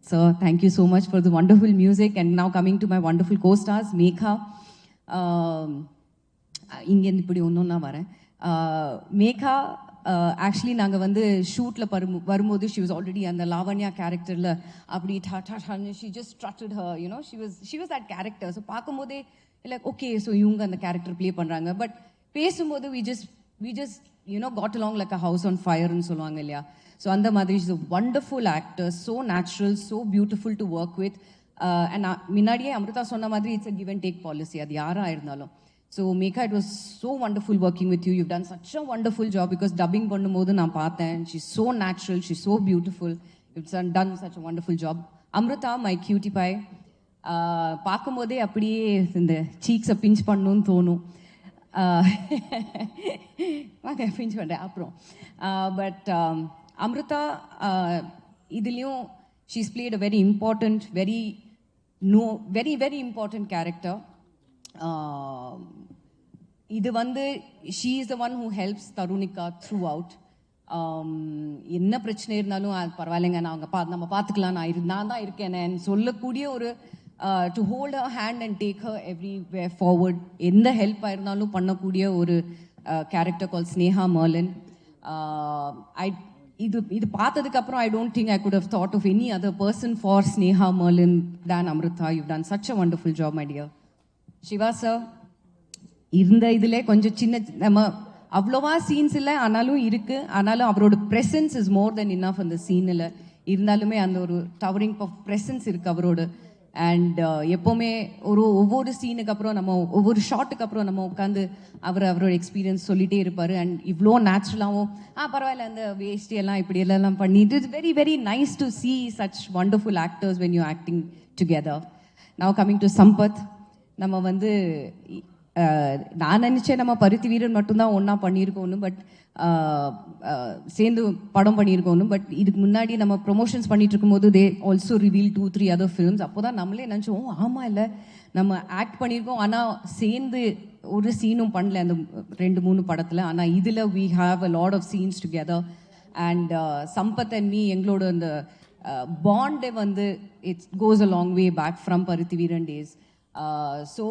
sir, thank you so much for the wonderful music. And now coming to my wonderful co-stars, Megha. இங்கேருந்து இப்படி ஒன்றா வரேன். Megha actually நாங்கள் வந்து ஷூட்டில் வரும்போது she was already அந்த லாவண்யா கேரக்டரில் அப்படி she just strutted her, you know she was that character. So பார்க்கும்போதே இல்லை ஓகே, ஸோ இவங்க அந்த கேரக்டர் ப்ளே பண்ணுறாங்க. பட் பேசும்போது we just you know got along like a house on ஃபயர்னு சொல்லுவாங்க இல்லையா? ஸோ அந்த மாதிரி is a wonderful actor, so natural, so beautiful to work with. And முன்னாடியே அமிர்தா சொன்ன மாதிரி it's a give and take policy, அது யாராக இருந்தாலும். So Megha, it was so wonderful working with you. You've done such a wonderful job, because dubbing பண்ணும்போது நான் பார்த்தேன், she's so natural, she's so beautiful. You've done such a wonderful job. Amrita, my cutie pie, பார்க்கும்போதே அப்படியே இந்த சீக்ஸை pinch பண்ணணும்னு தோணும். வாங்க pinch பண்ணுறேன் அப்புறம். பட் அம்ருதா இதுலேயும் she's played a very important, very important character. இது வந்து she is the one who helps Tarunika throughout. என்ன பிரச்சனை இருந்தாலும் அது பரவாயில்லைங்க, நம்ம பார்த்துக்கலாம், நான் தான் இருக்கேன்னு சொல்லக்கூடிய ஒரு to hold her hand and take her everywhere forward, எந்த ஹெல்ப்பாக இருந்தாலும் பண்ணக்கூடிய ஒரு கேரக்டர் கால் ஸ்னேஹா மர்லின். இது பார்த்ததுக்கப்புறம் I don't think I could have thought of any other person for Sneha Marlin than Amrutha. You done such a wonderful job my dear. Siva sir இருந்த இதில் கொஞ்சம் சின்ன, நம்ம அவ்வளோவா சீன்ஸ் இல்லை ஆனாலும் இருக்கு, ஆனாலும் அவரோட presence is more then enough அந்த சீனில். இருந்தாலுமே அந்த ஒரு டவரிங் ஆஃப் ப்ரெசன்ஸ் இருக்கு அவரோட. அண்ட் எப்போவுமே ஒவ்வொரு சீனுக்கு அப்புறம் நம்ம ஒவ்வொரு ஷாட்டுக்கு அப்புறம் நம்ம உட்காந்து அவரோட எக்ஸ்பீரியன்ஸ் சொல்லிட்டே இருப்பார். அண்ட் இவ்வளோ நேச்சுரலாகவும் பரவாயில்ல அந்த வேஸ்டி எல்லாம் இப்படி எல்லாம் பண்ணிட்டு it's very very nice to see such wonderful actors when you're acting together. Now coming to Sampath, நம்ம வந்து நான் நினச்சேன் நம்ம பருத்தி வீரன் மட்டும்தான் ஒன்றா பண்ணியிருக்கோன்னு, பட் சேர்ந்து படம் பண்ணியிருக்கோன்னு. பட் இதுக்கு முன்னாடி நம்ம ப்ரொமோஷன்ஸ் பண்ணிட்டு இருக்கும்போது they also reveal 2-3 other films. அப்போ தான் நம்மளே நினச்சோம் ஆமாம் இல்லை நம்ம ஆக்ட் பண்ணியிருக்கோம், ஆனால் சேர்ந்து ஒரு சீனும் பண்ணல அந்த 2-3 படத்தில். ஆனால் இதில் we have a lot of scenes together. And Sampath and me எங்களோட அந்த பாண்டே வந்து it's goes a long way back from Paruthi Veeran days. So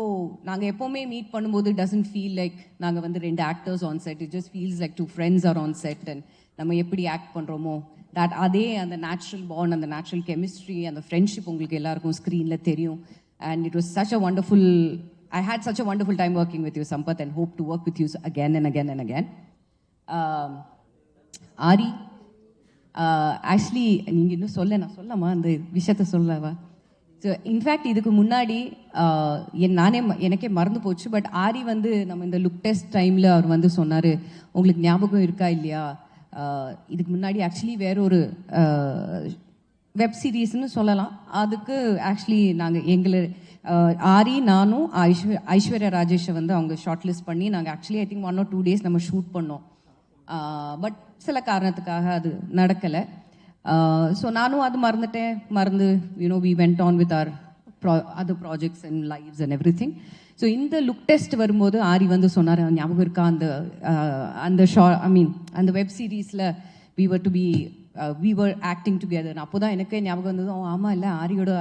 நாங்கள் எப்போவுமே மீட் பண்ணும்போது டசன்ட் ஃபீல் லைக் நாங்கள் வந்து 2 actors on set, it just feels like 2 friends are on set. And நம்ம எப்படி ஆக்ட் பண்ணுறோமோ அதே அந்த நேச்சுரல் பாண்ட், அந்த நேச்சுரல் கெமிஸ்ட்ரி, அந்த ஃப்ரெண்ட்ஷிப் உங்களுக்கு எல்லாருக்கும் ஸ்க்ரீனில் தெரியும். And it was such a wonderful, I had such a wonderful time working with you, Sampath, and hope to work with you again and again and again. Ari, actually நீங்கள் இன்னும் நான் சொல்லலாமா அந்த விஷயத்த சொல்லவா? ஸோ இன்ஃபேக்ட் இதுக்கு முன்னாடி எனக்கே மறந்து போச்சு. பட் ஆரி வந்து நம்ம இந்த லுக் டெஸ்ட் டைமில் அவர் வந்து சொன்னார், உங்களுக்கு ஞாபகம் இருக்கா இல்லையா, இதுக்கு முன்னாடி ஆக்சுவலி வேற ஒரு வெப் சீரீஸ்னு சொல்லலாம், அதுக்கு ஆக்சுவலி நாங்கள் ஆரி நானும் ஐஸ்வர்யா ராஜேஷை வந்து அவங்க ஷார்ட் லிஸ்ட் பண்ணி நாங்கள் actually I think 1 or 2 days நம்ம ஷூட் பண்ணோம். பட் சில காரணத்துக்காக அது நடக்கலை. ஸோ நானும் அது மறந்து we went on with our other projects and lives and everything. So இந்த லுக் டெஸ்ட் வரும்போது ஆரி வந்து சொன்னார், ஞாபகம் இருக்கா அந்த அந்த வெப் சீரீஸில் we were acting together. அப்போ தான் எனக்கு ஞாபகம் வந்தது, ஆமாம் இல்லை ஆரியோட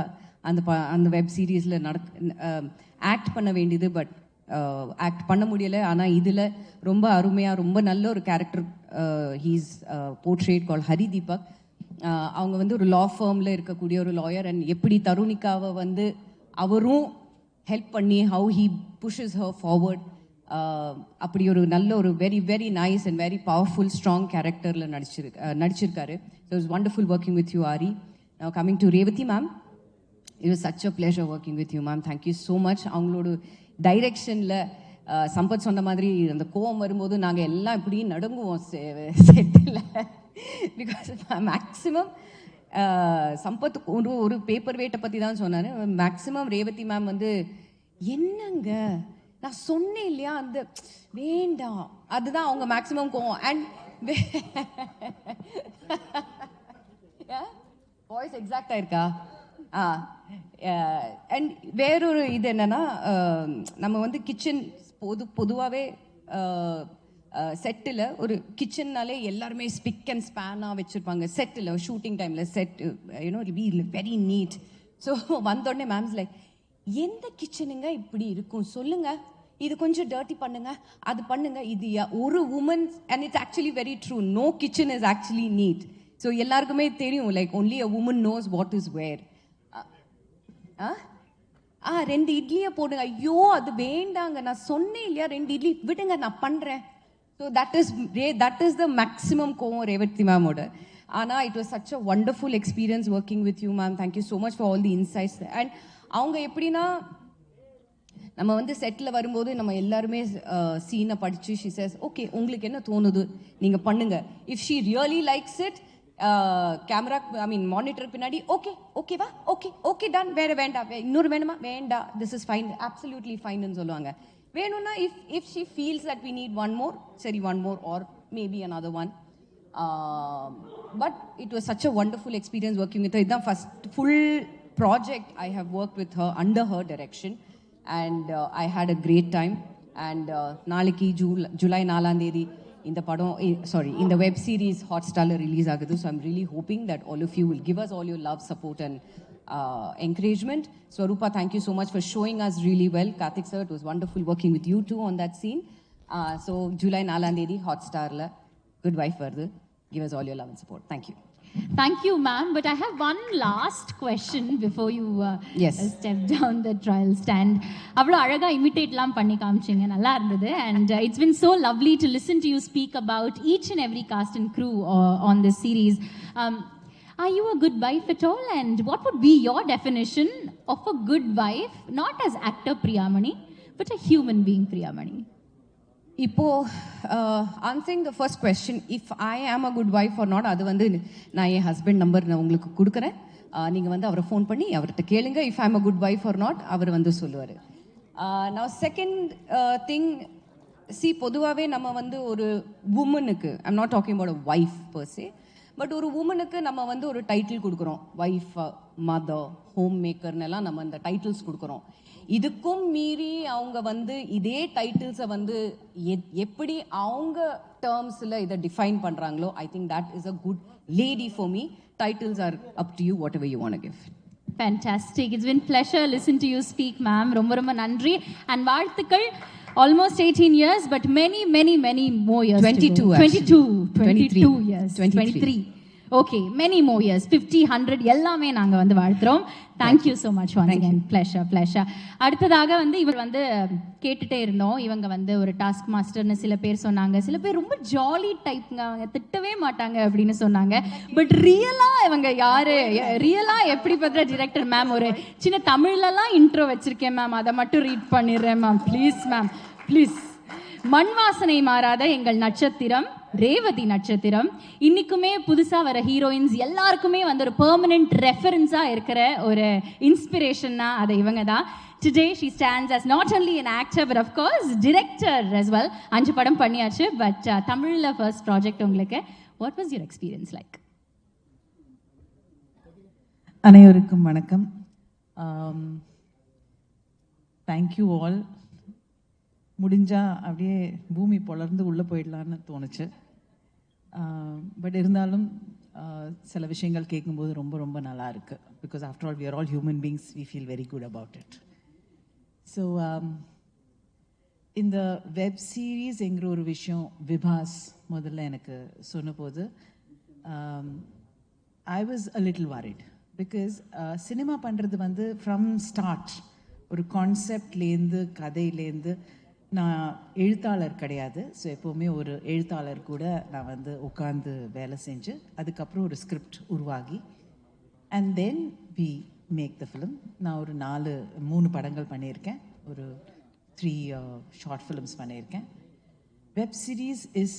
அந்த வெப் சீரீஸில் ஆக்ட் பண்ண வேண்டியது, பட் ஆக்ட் பண்ண முடியலை. ஆனால் இதில் ரொம்ப அருமையாக ரொம்ப நல்ல ஒரு கேரக்டர் ஹீஸ் போர்ட்ரேட் கால் ஹரி தீபக். அவங்க வந்து ஒரு லா ஃபார்மில் இருக்கக்கூடிய ஒரு லாயர், அண்ட் எப்படி தருணிகாவை வந்து அவரும் ஹெல்ப் பண்ணி ஹவு ஹீ புஷஸ் ஹர் ஃபார்வர்ட், அப்படி ஒரு நல்ல ஒரு very very nice and very powerful strong கேரக்டரில் நடிச்சிருக்காரு. So it's wonderful working with you aari. Now coming to Revathi ma'am, it was such a pleasure working with you ma'am. Thank you so much. அவங்களோட டைரெக்ஷனில் சம்பத் சொன்ன மாதிரி அந்த கோவம் வரும்போது நாங்கள் எல்லாம் இப்படி நடுங்குவோம் செட்டில். பிகாஸ் மேக்ஸிமம் சம்பத் ஒரு பேப்பர் வெயிட்டை பற்றி தான் சொன்னார். மேக்ஸிமம் ரேவதி மேம் வந்து என்னங்க நான் சொன்னேன் இல்லையா அந்த வேண்டாம், அதுதான் அவங்க மேக்ஸிமம் கோவம். அண்ட் வாய்ஸ் எக்ஸாக்டா இருக்கா? அண்ட் வேறொரு இது என்னன்னா, நம்ம வந்து கிச்சன் பொதுவாகவே செட்டில் ஒரு கிச்சன்னாலே எல்லாருமே ஸ்பிக் அண்ட் ஸ்பேனாக வச்சுருப்பாங்க. செட்டில் ஷூட்டிங் டைமில் செட் வெரி நீட். ஸோ வந்தோடனே மேம்ஸ் லைக், எந்த கிச்சனுங்க இப்படி இருக்கும் சொல்லுங்க, இது கொஞ்சம் டர்ட்டி பண்ணுங்க, அது பண்ணுங்க. இது ஒரு woman, and it's actually very true, no kitchen is actually neat. So எல்லாருக்குமே தெரியும், like only a woman knows what is where. 2 இட்லியை போடுங்க, ஐயோ அது வேண்டாங்க, நான் சொன்னேன் இல்லையா 2 இட்லி விடுங்க நான் பண்ணுறேன். So that is the maximum கோவம் ரேவதி மேமோட. ஆனால் it was such a wonderful experience working with you ma'am. Thank you so much for all the insights. And அவங்க எப்படின்னா, நம்ம வந்து செட்டில் வரும்போது நம்ம எல்லாருமே சீனை படித்து ஷி சேஸ், ஓகே உங்களுக்கு என்ன தோணுது நீங்கள் பண்ணுங்க. If she really likes it, camera monitor பின்னாடி ஓகேவா ஓகே டன், வேற வேண்டாம், இன்னொரு வேணுமா வேண்டாம், திஸ் இஸ் ஃபைன், அப்சல்யூட்லி ஃபைன்னு சொல்லுவாங்க. வேணும்னா if she feels that we need one more, சரி one more or maybe another one. But it was such a wonderful experience working with her. It's the first full project I have worked with her under her direction, and I had a great time. And நாளைக்கு ஜூலை 4ஆம் தேதி இந்த படம் இந்த web series ஹாட்ஸ்டாரில் release ஆகுது. So I'm really hoping that all of you will give us all your love, support and encouragement. Swarupa, thank you so much for showing us really well. Karthik sir, it was wonderful working with you too on that scene. So July 4ஆம் தேதி ஹாட்ஸ்டாரில் Good Wife வருது. Give us all your love and support. Thank you. Thank you, ma'am. But I have one last question before you Yes. step down the trial stand. அவ்வளோ அழகா இமிட்டேட்லாம் பண்ணி காமிச்சிங்க, நல்லா இருந்தது. And it's been so lovely to listen to you speak about each and every cast and crew on this series. Are you a good wife at all? And what would be your definition of a good wife, not as actor Priyamani, but a human being Priyamani? இப்போ answering the first question, if I am a good wife or not, அது வந்து நான் என் husband number நான் உங்களுக்கு கொடுக்குறேன். நீங்கள் வந்து அவரை ஃபோன் பண்ணி அவர்கிட்ட கேளுங்க, if I am a good wife or not, அவர் வந்து சொல்லுவார். நான் செகண்ட் திங், பொதுவாகவே நம்ம வந்து ஒரு உமனுக்கு, I'm not talking about a wife per se, but ஒரு உமனுக்கு நம்ம வந்து ஒரு டைட்டில் கொடுக்குறோம், வைஃப், மதர், ஹோம் மேக்கர்னெல்லாம் நம்ம இந்த டைட்டில்ஸ் கொடுக்குறோம். இதுக்கும் மீறி அவங்க வந்து இதே டைட்டில்ஸை வந்து எப்படி அவங்க டேர்ம்ஸில் இதை டிஃபைன் பண்ணுறாங்களோ, I think that is a good lady for me. Titles are up to you, whatever you want to give. Fantastic. It's been pleasure listen to you speak, ma'am. ரொம்ப ரொம்ப நன்றி. And வாழ்த்துக்கள். Almost 18 years, but many more years. 22 22 years. 23. Okay, many more years. 50, 100 எல்லாமே நாங்க வந்து வாழ்த்துறோம். Thank you so much once again. Pleasure. அடுத்ததாக வந்து இவர் வந்து கேட்டுட்டே இருந்தோம், இவங்க வந்து ஒரு டாஸ்க் மாஸ்டர்னு சில பேர் சொன்னாங்க, சில பேர் ரொம்ப ஜாலி டைப்ங்க, அவங்க திட்டவே மாட்டாங்க அப்படின்னு சொன்னாங்க. பட் ரியலா இவங்க யாரு, ரியலா எப்படி பார்த்தா டிரெக்டர் மேம் ஒரு சின்ன தமிழ்லலாம் இன்ட்ரோ வச்சிருக்கேன் மேம், அதை மட்டும் ரீட் பண்ணிடுறேன் மேம், ப்ளீஸ் மேம் ப்ளீஸ். மண் வாசனை மாறாத எங்கள் நட்சத்திரம் ரேவதி நட்சத்திரம், இன்னைக்குமே புதுசா வர ஹீரோயின்ஸ் எல்லாருக்குமே வந்து ஒரு பெர்மனன்ட் ரெஃபரன்ஸா இருக்கிற ஒரு இன்ஸ்பிரேஷன்னா அது இவங்க தான். Today she stands as not only an actor but of course director as well. 5 படம் பண்ணியாச்சு, பட் தமிழ்ல ஃபர்ஸ்ட் ப்ராஜெக்ட் உங்களுக்கு. What was your experience like? அனைவருக்கும் வணக்கம். Thank you all. முடிஞ்சா அப்படியே பூமி பொளர்ந்து உள்ளே போயிடலான்னு தோணுச்சு. பட் இருந்தாலும் சில விஷயங்கள் கேட்கும்போது ரொம்ப ரொம்ப நல்லா இருக்கு. Because after all we are all human beings, we feel very good about it. So இந்த வெப் சீரீஸ்ங்கிற ஒரு விஷயம் விபாஸ் முதல்ல எனக்கு சொன்னபோது I was a little worried. Because cinema பண்ணுறது வந்து ஃப்ரம் ஸ்டார்ட் ஒரு கான்செப்ட்லேருந்து கதையிலேருந்து, நான் எழுத்தாளர் கிடையாது. ஸோ எப்போவுமே ஒரு எழுத்தாளர் கூட நான் வந்து உட்காந்து வேலை செஞ்சு அதுக்கப்புறம் ஒரு ஸ்கிரிப்ட் உருவாகி and then we make the film. நான் ஒரு 3 படங்கள் பண்ணியிருக்கேன், ஒரு 3 ஷார்ட் ஃபிலிம்ஸ் பண்ணியிருக்கேன். Web series is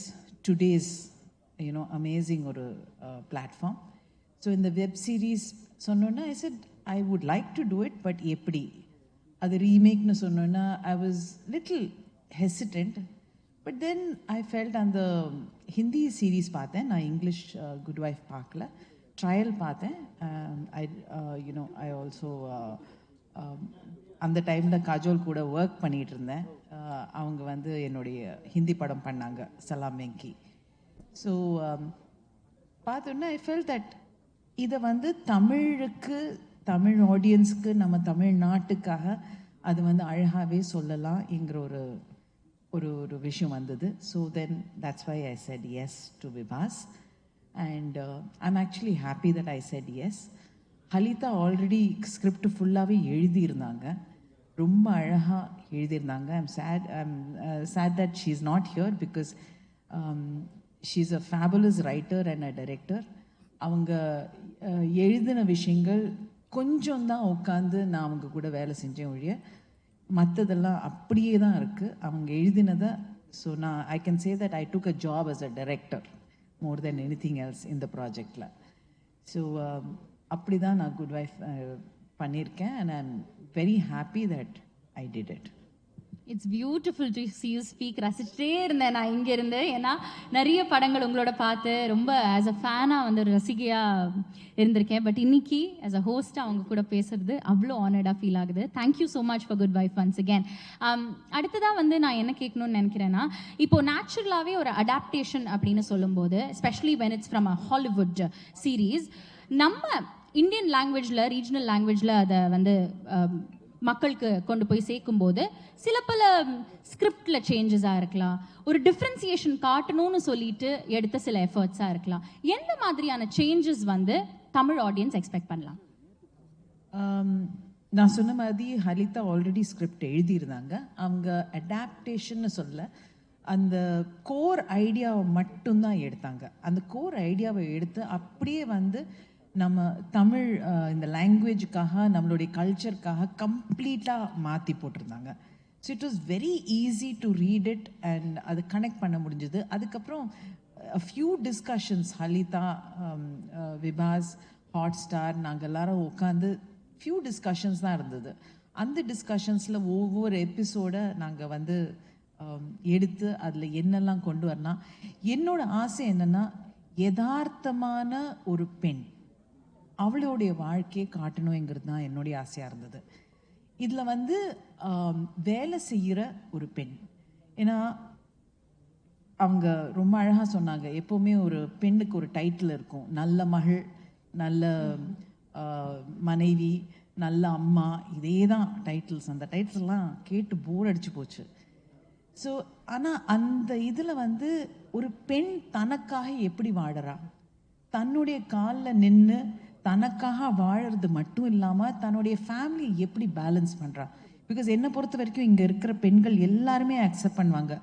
today's amazing ஒரு பிளாட்ஃபார்ம். ஸோ இந்த வெப் சீரீஸ் சொன்னோன்னா I said I would like to do it, but எப்படி அது ரீமேக்னு சொன்னோன்னா I was little hesitant. But then I felt அந்த ஹிந்தி சீரீஸ் பார்த்தேன், நான் இங்கிலீஷ் குட் வைஃப் பார்க்கல, ட்ரையல் பார்த்தேன். ஐ ஆல்சோ அந்த டைமில் காஜோல் கூட ஒர்க் பண்ணிகிட்டு இருந்தேன். அவங்க வந்து என்னுடைய ஹிந்தி படம் பண்ணாங்க, சலாம் வெங்கி. ஸோ பார்த்தோன்னா ஐ ஃபெல் தட் இதை வந்து தமிழுக்கு, தமிழ் ஆடியன்ஸ்க்கு, நம்ம தமிழ்நாட்டுக்காக அது வந்து அழகாகவே சொல்லலாம்ங்கிற ஒரு விஷயம் வந்தது. So then that's why I said yes to விபாஸ். And I'm actually happy that I said yes. Halitha already script ஃபுல்லாகவே எழுதியிருந்தாங்க, ரொம்ப அழகாக எழுதியிருந்தாங்க. I'm sad that she is not here because she is a fabulous writer and a director. அவங்க எழுதின விஷயங்கள் கொஞ்சம் தான் உட்காந்து நான் அவங்க கூட வேலை செஞ்சேன் ஒழிய மற்றதெல்லாம் அப்படியே தான் இருக்குது அவங்க எழுதினதை. ஸோ நான் I can say that I took a job as a director more than anything else இந்த ப்ராஜெக்டில். ஸோ அப்படி தான் நான் குட் வைஃப் பண்ணியிருக்கேன். And I am very happy that I did it. It's beautiful to see you speak. ரசிச்சிட்டே இருந்தேன் நான் இங்கேருந்து. ஏன்னா நிறைய படங்கள் உங்களோட பார்த்து ரொம்ப ஆஸ் அ ஃபேனாக வந்து ஒரு ரசிகையாக இருந்திருக்கேன். பட் இன்னைக்கு ஆஸ் அ ஹோஸ்ட்டாக அவங்க கூட பேசுறது அவ்வளோ ஆனர்டாக ஃபீல் ஆகுது. Thank you so much for good wife once again. அடுத்ததாக வந்து நான் என்ன கேட்கணும்னு நினைக்கிறேன்னா, இப்போது நேச்சுரலாகவே ஒரு அடாப்டேஷன் அப்படின்னு சொல்லும்போது, especially when it's from a Hollywood series, நம்ம இந்தியன் லாங்குவேஜில், ரீஜனல் லாங்குவேஜில் அதை வந்து மக்களுக்கு கொண்டு போய் சேர்க்கும்போது சில பல ஸ்கிரிப்டில் சேஞ்சஸாக இருக்கலாம், ஒரு டிஃப்ரென்சியேஷன் காட்டணும்னு சொல்லிட்டு எடுத்த சில எஃபர்ட்ஸாக இருக்கலாம். எந்த மாதிரியான சேஞ்சஸ் வந்து தமிழ் ஆடியன்ஸ் எக்ஸ்பெக்ட் பண்ணலாம்? நான் சொன்ன மாதிரி ஹலிதா ஆல்ரெடி ஸ்கிரிப்ட் எழுதியிருந்தாங்க. அவங்க அடாப்டேஷன்னு சொல்ல, அந்த கோர் ஐடியாவை மட்டும்தான் எடுத்தாங்க. அந்த கோர் ஐடியாவை எடுத்து அப்படியே வந்து நம்ம தமிழ் இந்த லாங்குவேஜுக்காக, நம்மளுடைய கல்ச்சருக்காக கம்ப்ளீட்டாக மாற்றி போட்டிருந்தாங்க. So it was very easy to read it and அது கனெக்ட் பண்ண முடிஞ்சது. அதுக்கப்புறம் few discussions Halitha, விபாஸ், hot star, நாங்கள் எல்லாரும் உட்காந்து ஃபியூ டிஸ்கஷன்ஸ் தான் இருந்தது. அந்த டிஸ்கஷன்ஸில் ஒவ்வொரு எபிசோடை நாங்கள் வந்து எடுத்து அதில் என்னெல்லாம் கொண்டு வரலாம். என்னோட ஆசை என்னென்னா, யதார்த்தமான ஒரு பெண், அவளுடைய வாழ்க்கையை காட்டணுங்கிறது தான் என்னுடைய ஆசையாக இருந்தது. இதில் வந்து வேலை செய்கிற ஒரு பெண், ஏன்னா அவங்க ரொம்ப அழகாக சொன்னாங்க, எப்போவுமே ஒரு பெண்ணுக்கு ஒரு டைட்டில் இருக்கும், நல்ல மகள், நல்ல மனைவி, நல்ல அம்மா, இதே தான் டைட்டில்ஸ். அந்த டைட்டில்லாம் கேட்டு போர் அடிச்சு போச்சு. ஸோ ஆனால் அந்த இதில் வந்து ஒரு பெண் தனக்காக எப்படி வாழறா, தன்னுடைய காலில் நின்று தனக்காக வாழறது மட்டும் இல்லாமல் தன்னுடைய ஃபேமிலியை எப்படி பேலன்ஸ் பண்ணுறா. பிகாஸ் என்னை பொறுத்த வரைக்கும் இங்கே இருக்கிற பெண்கள் எல்லாருமே அக்செப்ட் பண்ணுவாங்க,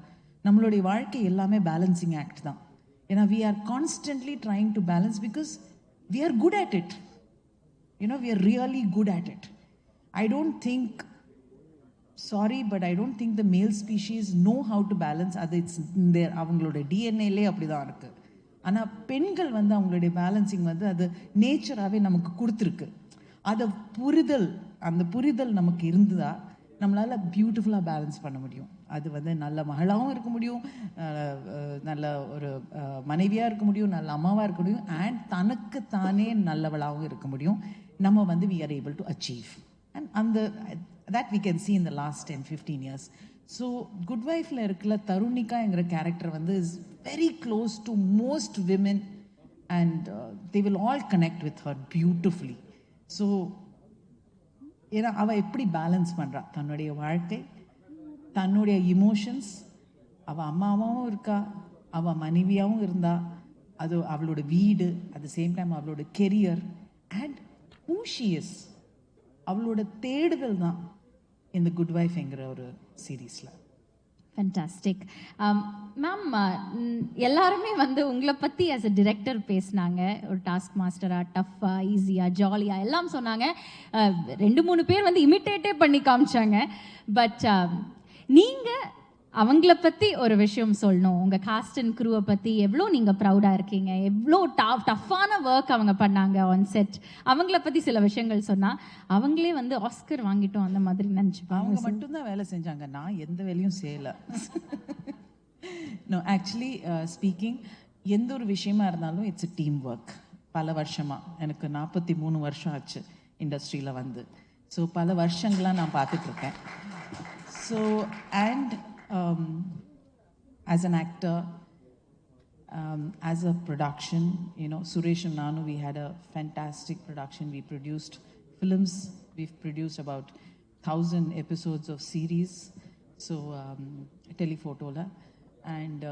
நம்மளுடைய வாழ்க்கை எல்லாமே பேலன்சிங் ஆக்ட் தான். ஏன்னா we are constantly trying to balance because we are good at it. We are really good at it. I don't think, sorry, but I don't think the male species know how to balance. அது it's அவங்களோட டிஎன்ஏலே அப்படி தான் இருக்குது. ஆனால் பெண்கள் வந்து அவங்களுடைய பேலன்சிங் வந்து அது நேச்சராகவே நமக்கு கொடுத்துருக்கு. அதை புரிதல், அந்த புரிதல் நமக்கு இருந்ததா நம்மளால் பியூட்டிஃபுல்லாக பேலன்ஸ் பண்ண முடியும். அது வந்து நல்ல மகளாகவும் இருக்க முடியும், நல்ல ஒரு மனைவியாக இருக்க முடியும், நல்ல அம்மாவாக இருக்க முடியும், அண்ட் தனக்கு தானே நல்லவளாகவும் இருக்க முடியும். நம்ம வந்து we are able to achieve. And அந்த that we can see in the last 10-15 years. So Good Wife-ல இருக்கிற தருணிகாங்கிற கேரக்டர் வந்து is very close to most women and they will all connect with her beautifully. So ஏன்னா அவ எப்படி balance பண்றா தன்னுடைய வாழ்க்கை, தன்னுடைய இமோஷன்ஸ், அவ அம்மாவும் இருக்கா, அவ மனைவியாவும் இருந்தா, அது அவளோட வீடு, அட் த சேம் டைம் அவளோட career and who she is, அவளோட தேடுதல் தான் இந்த குட் வைஃப்ங்கிற ஒரு சீரீஸில். ஃபேண்டாஸ்டிக். மேம், எல்லாருமே வந்து உங்களை பற்றி ஆஸ் அ டிரெக்டர் பேசினாங்க. ஒரு டாஸ்க் மாஸ்டராக, டஃப்பாக, ஈஸியாக, ஜாலியாக எல்லாம் சொன்னாங்க. 2-3 பேர் வந்து இமிட்டேட்டே பண்ணி காமிச்சாங்க. பட் நீங்கள் அவங்கள பற்றி ஒரு விஷயம் சொல்லணும். உங்கள் காஸ்ட் அண்ட் க்ரூவை பற்றி எவ்வளோ நீங்கள் ப்ரௌடாக இருக்கீங்க, எவ்வளோ டஃப்பான ஒர்க் அவங்க பண்ணாங்க ஆன் செட், அவங்கள பற்றி சில விஷயங்கள் சொன்னால் அவங்களே வந்து ஆஸ்கர் வாங்கிட்டோம் அந்த மாதிரி நினச்சிப்பாங்க. அவங்க மட்டும்தான் வேலை செஞ்சாங்க, நான் எந்த வேலையும் செய்யலை. நோ, ஆக்சுவலி ஸ்பீக்கிங், எந்த ஒரு விஷயமா இருந்தாலும் இட்ஸ் அ டீம் ஒர்க். பல வருஷமாக, எனக்கு 43 வருஷம் ஆச்சு இண்டஸ்ட்ரியில் வந்து. ஸோ பல வருஷங்களாக நான் பார்த்துட்ருக்கேன். So and as an actor, as a production, you know, Suresh and Nanu, we had a fantastic production. We produced films. We've produced about 1,000 episodes of series. So telephotola, and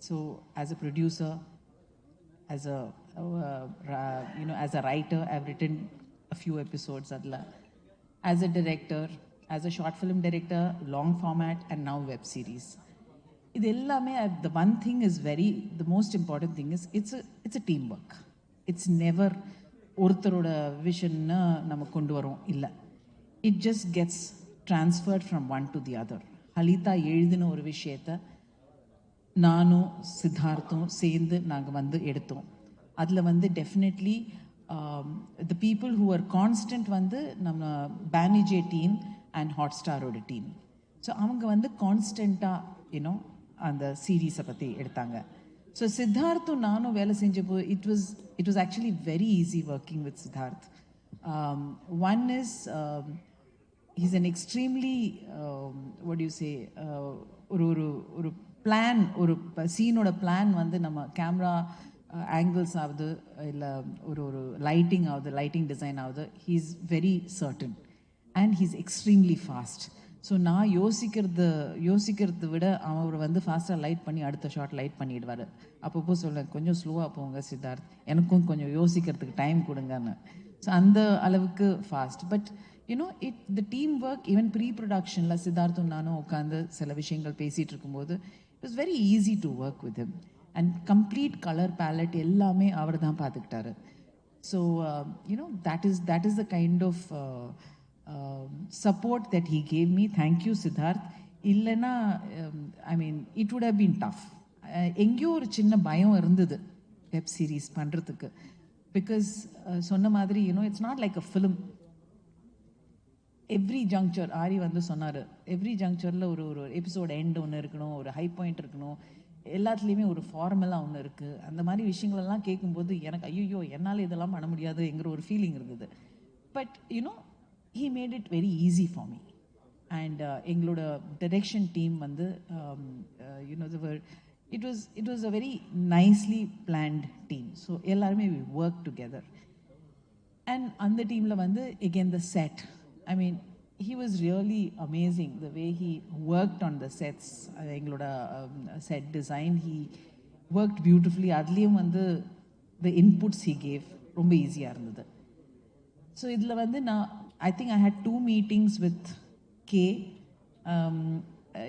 so as a producer, as a you know, as a writer, I've written a few episodes. Adla, as a director, as a short film director, long format, and now web series. இது எல்லாமே, the one thing is the most important thing is it's a teamwork. It's never ஒருத்தரோட விஷன்னு நம்ம கொண்டு வரோம் இல்லை. It just gets transferred from one to the other. Halitha எழுதின ஒரு விஷயத்தை நானும் சித்தார்த்தும் சேர்ந்து நாங்கள் வந்து எடுத்தோம். அதில் வந்து definitely the people who are constant வந்து நம்ம பேனிஜே டீம் அண்ட் ஹாட்ஸ்டாரோட டீம். ஸோ அவங்க வந்து கான்ஸ்டண்ட்டாக யூனோ அந்த சீரீஸை பற்றி எடுத்தாங்க. ஸோ சித்தார்த்தும் நானும் வேலை செஞ்சப்போ it was actually very easy working with Siddharth. One is he's an extremely what do you say, ஒரு பிளான், ஒரு சீனோட பிளான் வந்து நம்ம கேமரா ஆங்கிள்ஸ் ஆகுது, இல்லை ஒரு லைட்டிங் ஆகுது, லைட்டிங் டிசைன் ஆகுது, he is very certain and he is extremely fast. So நான் யோசிக்கிறத விட அவர் வந்து ஃபாஸ்ட்டாக லைட் பண்ணி அடுத்த ஷாட் லைட் பண்ணிடுவார். அப்பப்போ சொல்ல கொஞ்சம் ஸ்லோவாக போங்க சித்தார்த், எனக்கும் கொஞ்சம் யோசிக்கிறதுக்கு டைம் கொடுங்கன்னு. ஸோ அந்த அளவுக்கு fast. But you know the team work, even pre ப்ரொடக்ஷனில் சித்தார்த்தும் நானும் உட்காந்து சில விஷயங்கள் பேசிகிட்டு இருக்கும்போது it was very easy to work with him. And complete colour palette எல்லாமே அவர் தான் பார்த்துக்கிட்டாரு. So you know that is the kind of support that he gave me. Thank you, Siddharth. இல்லைன்னா I mean it would have been tough. எங்கேயோ ஒரு சின்ன பயம் இருந்தது வெப் சீரிஸ் பண்ணுறதுக்கு. பிகாஸ் சொன்ன மாதிரி you know it's not like a film. Every juncture, Aari வந்து சொன்னார், எவ்ரி ஜங்க்சரில் ஒரு எபிசோட் எண்ட் ஒன்று இருக்கணும், ஒரு ஹை பாயிண்ட் இருக்கணும், எல்லாத்துலேயுமே ஒரு ஃபார்மலாக ஒன்று இருக்குது. அந்த மாதிரி விஷயங்களெல்லாம் கேட்கும்போது எனக்கு ஐயோ என்னால் இதெல்லாம் பண்ண முடியாதுங்கிற ஒரு ஃபீலிங் இருந்தது. But you know he made it very easy for me. And எங்களோட direction team வந்து you know it was a very nicely planned team. So எல்லாருமே we worked together. And அந்த டீம்ல வந்து again the set, I mean he was really amazing the way he worked on the sets. எங்களோட set design, he worked beautifully. அதுலேயும் வந்து the inputs he gave ரொம்ப ஈஸியாக இருந்தது. ஸோ இதில் வந்து I think I had 2 meetings with K.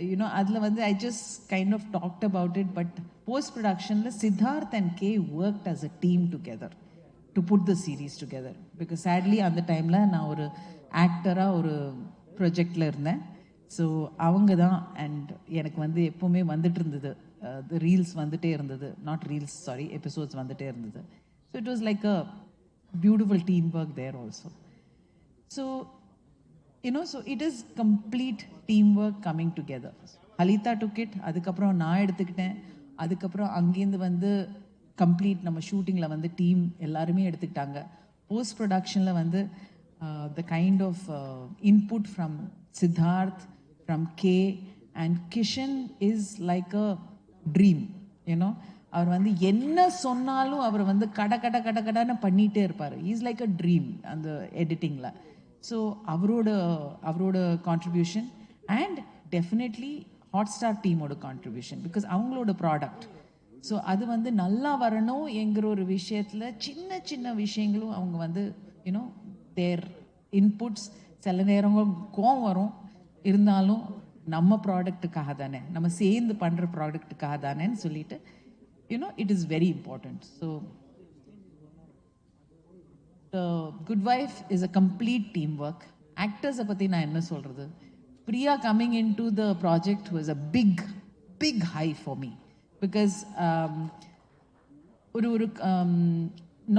You know, அதில் வந்து I just kind of talked about it, but post-productionல Siddharth and K worked as a team together to put the series together. Because sadly அந்த டைமில் நான் ஒரு ஆக்டராக ஒரு ப்ரொஜெக்டில் இருந்தேன். So அவங்க தான், அண்ட் எனக்கு வந்து எப்போவுமே வந்துட்டு இருந்தது, ரீல்ஸ் வந்துட்டே இருந்தது, நாட் ரீல்ஸ் சாரி எபிசோட்ஸ் வந்துட்டே இருந்தது. So it was like a beautiful team work there also. So, you know, so it is complete teamwork coming together. Halita took it, அதுக்கப்புறம் நான் எடுத்துக்கிட்டேன், அதுக்கப்புறம் அங்கேருந்து வந்து கம்ப்ளீட் நம்ம ஷூட்டிங்கில் வந்து டீம் எல்லாருமே எடுத்துக்கிட்டாங்க. போஸ்ட் ப்ரொடக்ஷனில் வந்து the kind of input from Siddharth, from K, and Kishan is like a dream, you know. அவர் வந்து என்ன சொன்னாலும் அவர் வந்து கடன்னு பண்ணிகிட்டே இருப்பார். இஸ் லைக் அ ட்ரீம் அந்த எடிட்டிங்கில். ஸோ அவரோட கான்ட்ரிபியூஷன் அண்ட் டெஃபினெட்லி ஹாட்ஸ்டார் டீமோட கான்ட்ரிபியூஷன், பிகாஸ் அவங்களோட ப்ராடக்ட். ஸோ அது வந்து நல்லா வரணும் என்கிற ஒரு விஷயத்தில் சின்ன சின்ன விஷயங்களும் அவங்க வந்து யூனோ தேர் இன்புட்ஸ். சில நேரங்களும் கோவம் வரும், இருந்தாலும் நம்ம ப்ராடக்ட்டுக்காக தானே, நம்ம சேர்ந்து பண்ணுற ப்ராடக்ட்டுக்காக தானேன்னு சொல்லிட்டு it is very important. So the Good Wife is a complete teamwork. Actors apati na enna solradhu, Priya coming into the project was a big high for me, because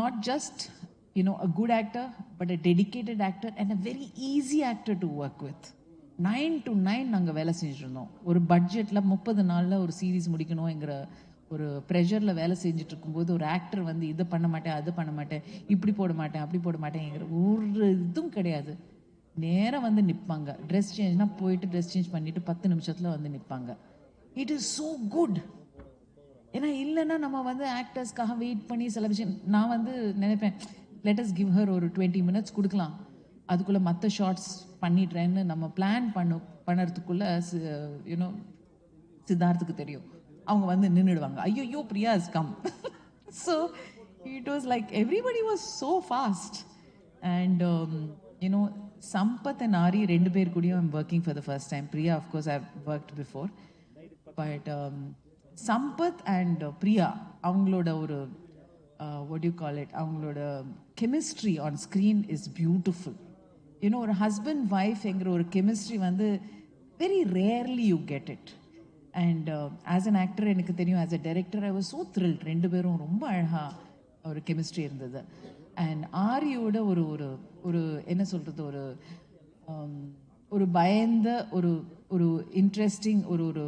not just a good actor, but a dedicated actor and a very easy actor to work with. 9 to 9 நாங்கள் வேலை செஞ்சுருந்தோம். ஒரு பட்ஜெட்டில் 30 நாளில் ஒரு series முடிக்கணுங்கிற ஒரு ப்ரெஷரில் வேலை செஞ்சுட்டு இருக்கும்போது ஒரு ஆக்டர் வந்து இதை பண்ண மாட்டேன், அது பண்ண மாட்டேன், இப்படி போட மாட்டேன், அப்படி போட மாட்டேங்கிற ஒரு இதுவும் கிடையாது. நேராக வந்து நிற்பாங்க. ட்ரெஸ் சேஞ்ச்னா போயிட்டு ட்ரெஸ் சேஞ்ச் பண்ணிவிட்டு 10 நிமிஷத்தில் வந்து நிற்பாங்க. It is so good. ஏன்னா இல்லைன்னா நம்ம வந்து ஆக்டர்ஸ்க்காக வெயிட் பண்ணி சில விஷயம் நான் வந்து நினைப்பேன், லெட் அஸ் கிவ் ஹர் ஒரு 20 மினிட்ஸ் கொடுக்கலாம், அதுக்குள்ளே மற்ற ஷார்ட்ஸ் பண்ணிடுறேன்னு நம்ம பிளான் பண்ணுறதுக்குள்ளே சித்தார்த்துக்கு தெரியும், அவங்க வந்து நின்றுடுவாங்க. ஐயோ Priya is calm. So it was like everybody was so fast. And Sampath and Aari 2 பேர் கூடயும் I'm working for the first time. Priya of course I worked before, but Sampath and Priya அவங்களோட ஒரு வாட் யூ கால் இட், அவங்களோட chemistry on screen is beautiful. ஒரு husband ஒய்ஃப்ங்கிற ஒரு chemistry வந்து very rarely you get it. And as an actor எனக்கு தெரியும், as a director I was so thrilled. 2 பேரும் ரொம்ப அழகாக ஒரு கெமிஸ்ட்ரி இருந்தது. அண்ட் ஆரியோட ஒரு ஒரு ஒரு என்ன சொல்கிறது, ஒரு பயந்த ஒரு இன்ட்ரெஸ்டிங் ஒரு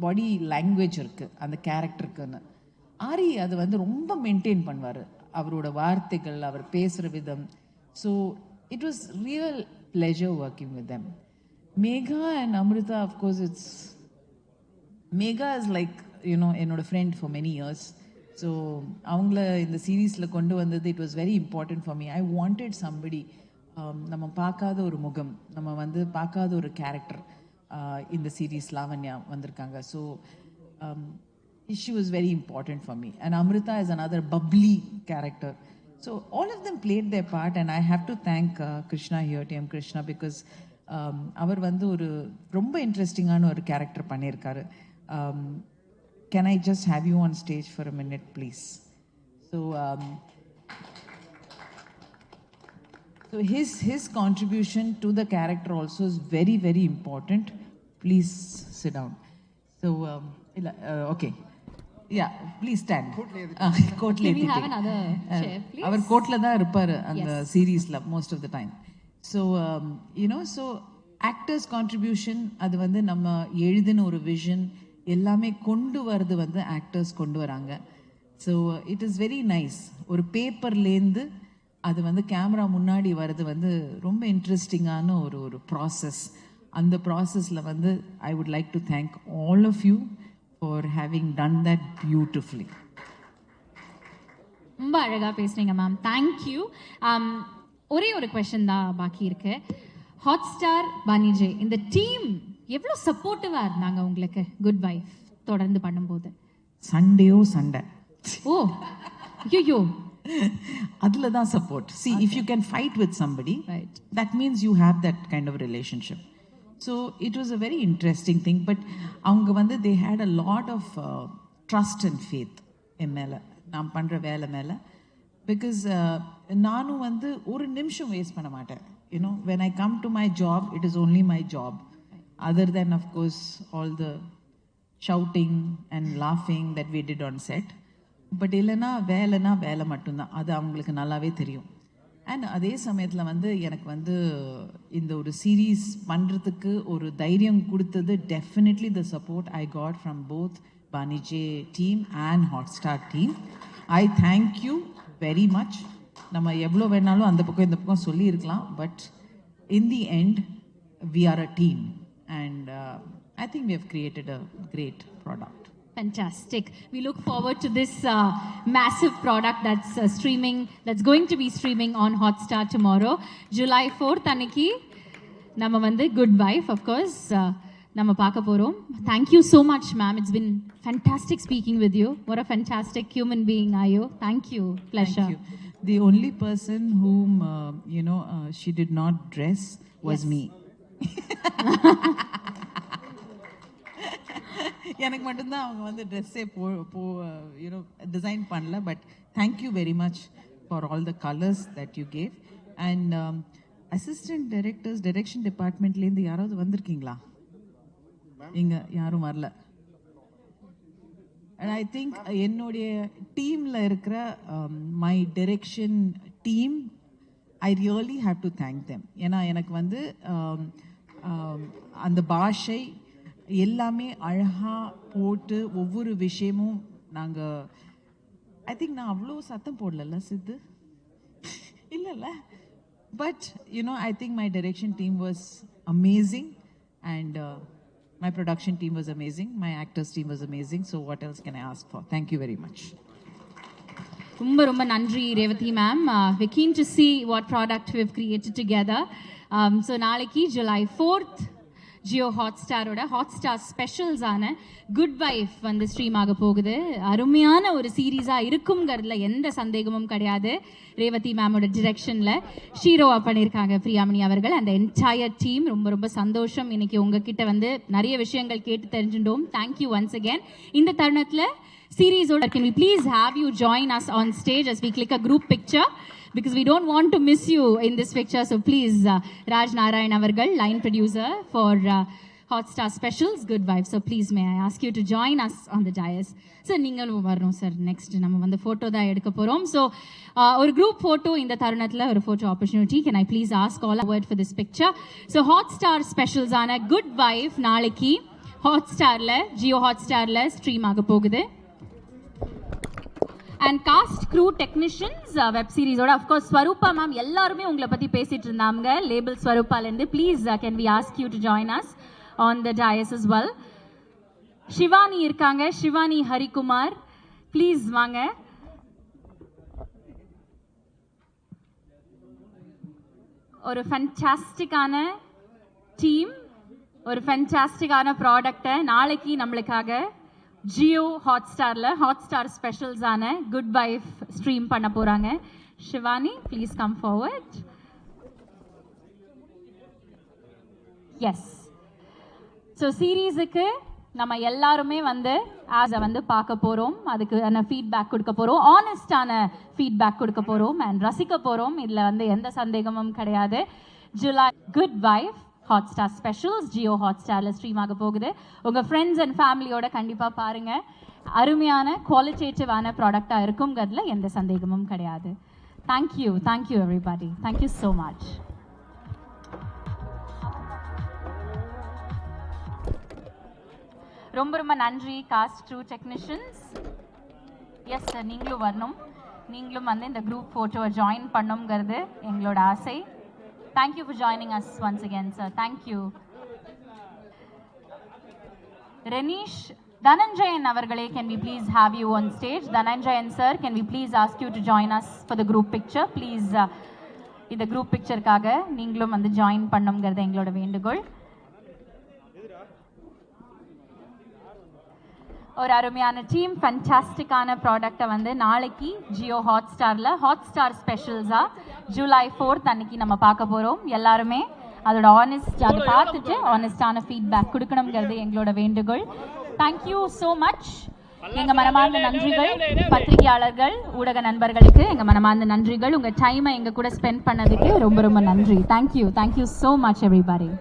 பாடி லாங்குவேஜ் இருக்குது அந்த கேரக்டருக்குன்னு. ஆரி அது வந்து ரொம்ப மெயின்டைன் பண்ணுவார், அவரோட வார்த்தைகள், அவர் பேசுகிற விதம். So it was real pleasure working with them. Megha and Amrita, of course it's Megha is like என்னோட friend for many years. So அவங்கள இந்த சீரீஸில் கொண்டு வந்தது it was very important for me. I wanted somebody, நம்ம பார்க்காத ஒரு முகம், நம்ம வந்து பார்க்காத ஒரு கேரக்டர் இந்த சீரீஸ் லாவண்யா வந்திருக்காங்க. So she was very important for me. And Amrita is another bubbly character. So all of them played their part, and I have to thank Krishna here, T.M. Krishna, because அவர் வந்து ஒரு ரொம்ப இன்ட்ரெஸ்டிங்கான ஒரு character பண்ணியிருக்காரு. Can I just have you on stage for a minute, please? So his contribution to the character also is very, very important. Please sit down. So okay. Yeah, please stand. Courtly. Can we have another chair, please? அவர் கோட்ல தான் இருப்பாரு அந்த சீரீஸ்ல most of the time. So so actors contribution, அது வந்து நம்ம எழுதின ஒரு விஷன் எல்லாமே கொண்டு வரது வந்து ஆக்டர்ஸ் கொண்டு வராங்க. So it is very nice. ஒரு பேப்பர்லேருந்து அது வந்து கேமரா முன்னாடி வர்றது வந்து ரொம்ப இன்ட்ரெஸ்டிங்கான ஒரு ப்ராசஸ். அந்த ப்ராசஸில் வந்து I would like to thank all of you for having done that beautifully. ரொம்ப அழகாக பேசுனீங்க மேம், தேங்க்யூ. ஒரே ஒரு கொஷன் தான் பாக்கி இருக்கு. ஹாட்ஸ்டார் பானிஜே இந்த டீம் எவ்வளோ சப்போர்ட்டிவாக இருந்தாங்க உங்களுக்கு குட் வைஃப் தொடர்ந்து பண்ணும்போது? சண்டேயோ சண்டை. ஓ ஐயோ, அதில் தான் support. See, if you can fight with somebody, right, that means you have that kind of relationship. So it was a very interesting thing. But அவங்க வந்து they had a lot of trust and faith என் மேலே, நான் பண்ணுற வேலை மேலே. Because நானும் வந்து ஒரு நிமிஷம் வேஸ்ட் பண்ண மாட்டேன். when I come to my job, it is only my job. Other than, of course, all the shouting and laughing that we did on set. But இல்லைன்னா வேலை மட்டும்தான், அது அவங்களுக்கு நல்லாவே தெரியும். அண்ட் அதே சமயத்தில் வந்து எனக்கு வந்து இந்த ஒரு சீரீஸ் பண்ணுறதுக்கு ஒரு தைரியம் கொடுத்தது definitely the support I got from both Banijay team and Hotstar team. I thank you very much நம்ம எவ்வளோ வேணாலும் அந்த பக்கம் இந்த பக்கம் சொல்லியிருக்கலாம், but in the end we are a team and I think we have created a great product. Fantastic. We look forward to this massive product that's going to be streaming on Hotstar tomorrow. July 4th அன்னைக்கு நம்ம வந்து good wife of course நம்ம பார்க்க போறோம். Thank you so much ma'am. It's been fantastic speaking with you. What a fantastic human being are you. Thank you. Pleasure. Thank you. The only person whom she did not dress was me. எனக்கு மட்டும்தான் அவங்க வந்து ட்ரெஸ்ஸே design பண்ணல. But thank you very much for all the colours that you gave. And assistant directors direction டிபார்ட்மெண்ட்லேருந்து யாராவது வந்திருக்கீங்களா? இங்கே யாரும் வரல. அண்ட் ஐ திங்க் என்னுடைய டீமில் இருக்கிற my direction team I really have to thank them. ஏன்னா எனக்கு வந்து அந்த பாஷை எல்லாமே அழகாக போட்டு ஒவ்வொரு விஷயமும் நாங்கள் ஐ திங்க் நான் அவ்வளோ சத்தம் போடல சித்து இல்லைல்ல. But I think my direction team was amazing and my production team was amazing, my actors team was amazing, so what else can I ask for? Thank you very much. ரொம்ப நன்றி Revathi ma'am. we're keen to see what product we've created together. So நாளைக்கு July 4th Jio ஹாட்ஸ்டாரோட Hotstar specials ஆன Good Wife வந்து stream ஆக போகுது. அருமையான ஒரு சீரீஸாக இருக்குங்கிறதுல எந்த சந்தேகமும் கிடையாது. ரேவதி மேமோட டிரெக்ஷனில் ஷீரோவா பண்ணியிருக்காங்க பிரியாமணி அவர்கள். அந்த என்டையர் டீம் ரொம்ப சந்தோஷம். இன்னைக்கு உங்ககிட்ட வந்து நிறைய விஷயங்கள் கேட்டு தெரிஞ்சுட்டோம். Thank you once again. இந்த தருணத்தில் சீரீஸோட can we please have you join us on stage as we click a group picture because we don't want to miss you in this picture. So please Raj Narayan avargal, line producer for Hotstar Specials Good Vibes. So please may I ask you to join us on the dais. Sir நீங்களும் வரணும் sir. Next நம்ம வந்து photo தான் எடுக்க போகிறோம். So ஒரு group photo இந்த தருணத்தில் ஒரு photo opportunity. Can I please ask all word for this picture. So Hotstar specials ஆன குட் வைஃப் நாளைக்கு ஹாட்ஸ்டாரில் ஜியோ ஹாட்ஸ்டாரில் ஸ்ட்ரீம் ஆக போகுது. And cast crew technicians web சீரிஸோட அஃப்கோர்ஸ் ஸ்வரூபா மேம் எல்லாருமே உங்களை பற்றி பேசிட்டு இருந்தாங்க. லேபிள் ஸ்வரூபாலேருந்து please can we ask you to join us on the dais as well. Shivani இருக்காங்க, ஷிவானி ஹரிகுமார் ப்ளீஸ் வாங்க. ஒரு ஃபேண்டாஸ்டிக்கான டீம், ஒரு ஃபேண்டாஸ்டிக்கான ப்ராடக்டை நாளைக்கு நம்மளுக்காக ஜியோ ஹாட்ஸ்டாரில் ஹாட்ஸ்டார் ஸ்பெஷல்ஸான குட் வைஃப் ஸ்ட்ரீம் பண்ண போகிறாங்க. Shivani please come forward. Yes, so சீரீஸுக்கு நம்ம எல்லாருமே வந்து ஆஸை வந்து பார்க்க போகிறோம். அதுக்கான ஃபீட்பேக் கொடுக்க போகிறோம், ஆனஸ்டான ஃபீட்பேக் கொடுக்க போகிறோம் அண்ட் ரசிக்க போகிறோம். இதில் வந்து எந்த சந்தேகமும் கிடையாது. ஜூலை Good Wife Hotstar specials Jio ஹாட்ஸ்டாரில் ஸ்ட்ரீம் ஆக போகுது. உங்கள் ஃப்ரெண்ட்ஸ் அண்ட் ஃபேமிலியோட கண்டிப்பாக பாருங்கள். அருமையான குவாலிட்டேட்டிவான ப்ராடக்டாக இருக்குங்கிறதுல எந்த சந்தேகமும் கிடையாது. Thank you everybody. Thank you so much. ரொம்ப நன்றி cast crew technicians. Yes sir, நீங்களும் வரணும். நீங்களும் வந்து இந்த குரூப் ஃபோட்டோவை ஜாயின் பண்ணுங்கிறது எங்களோட ஆசை. Thank you for joining us once again, sir. Thank you. Renish Dhananjayan avargale, can we please have you on stage? Dhananjayan sir, can we please ask you to join us for the group picture? Please, in the group picture kaga neengalum vandu join pannumgirada engaloda vendugol. ஒரு அருமையான team, ஃபேண்டாஸ்டிக்கான ப்ராடக்டை வந்து நாளைக்கு ஜியோ ஹாட்ஸ்டாரில் Hotstar ஸ்பெஷல்ஸாக July 4th அன்னைக்கு நம்ம பார்க்க போகிறோம். எல்லாருமே அதோட அதை பார்த்துட்டு ஆனஸ்டான ஃபீட்பேக் கொடுக்கணுங்கிறது எங்களோட வேண்டுகோள். Thank you so much. எங்கள் மனமார்ந்த நன்றிகள் பத்திரிகையாளர்கள், ஊடக நண்பர்களுக்கு எங்கள் மனமார்ந்த நன்றிகள். உங்கள் டைமை எங்கள் கூட ஸ்பெண்ட் பண்ணதுக்கு ரொம்ப நன்றி. Thank you so much everybody.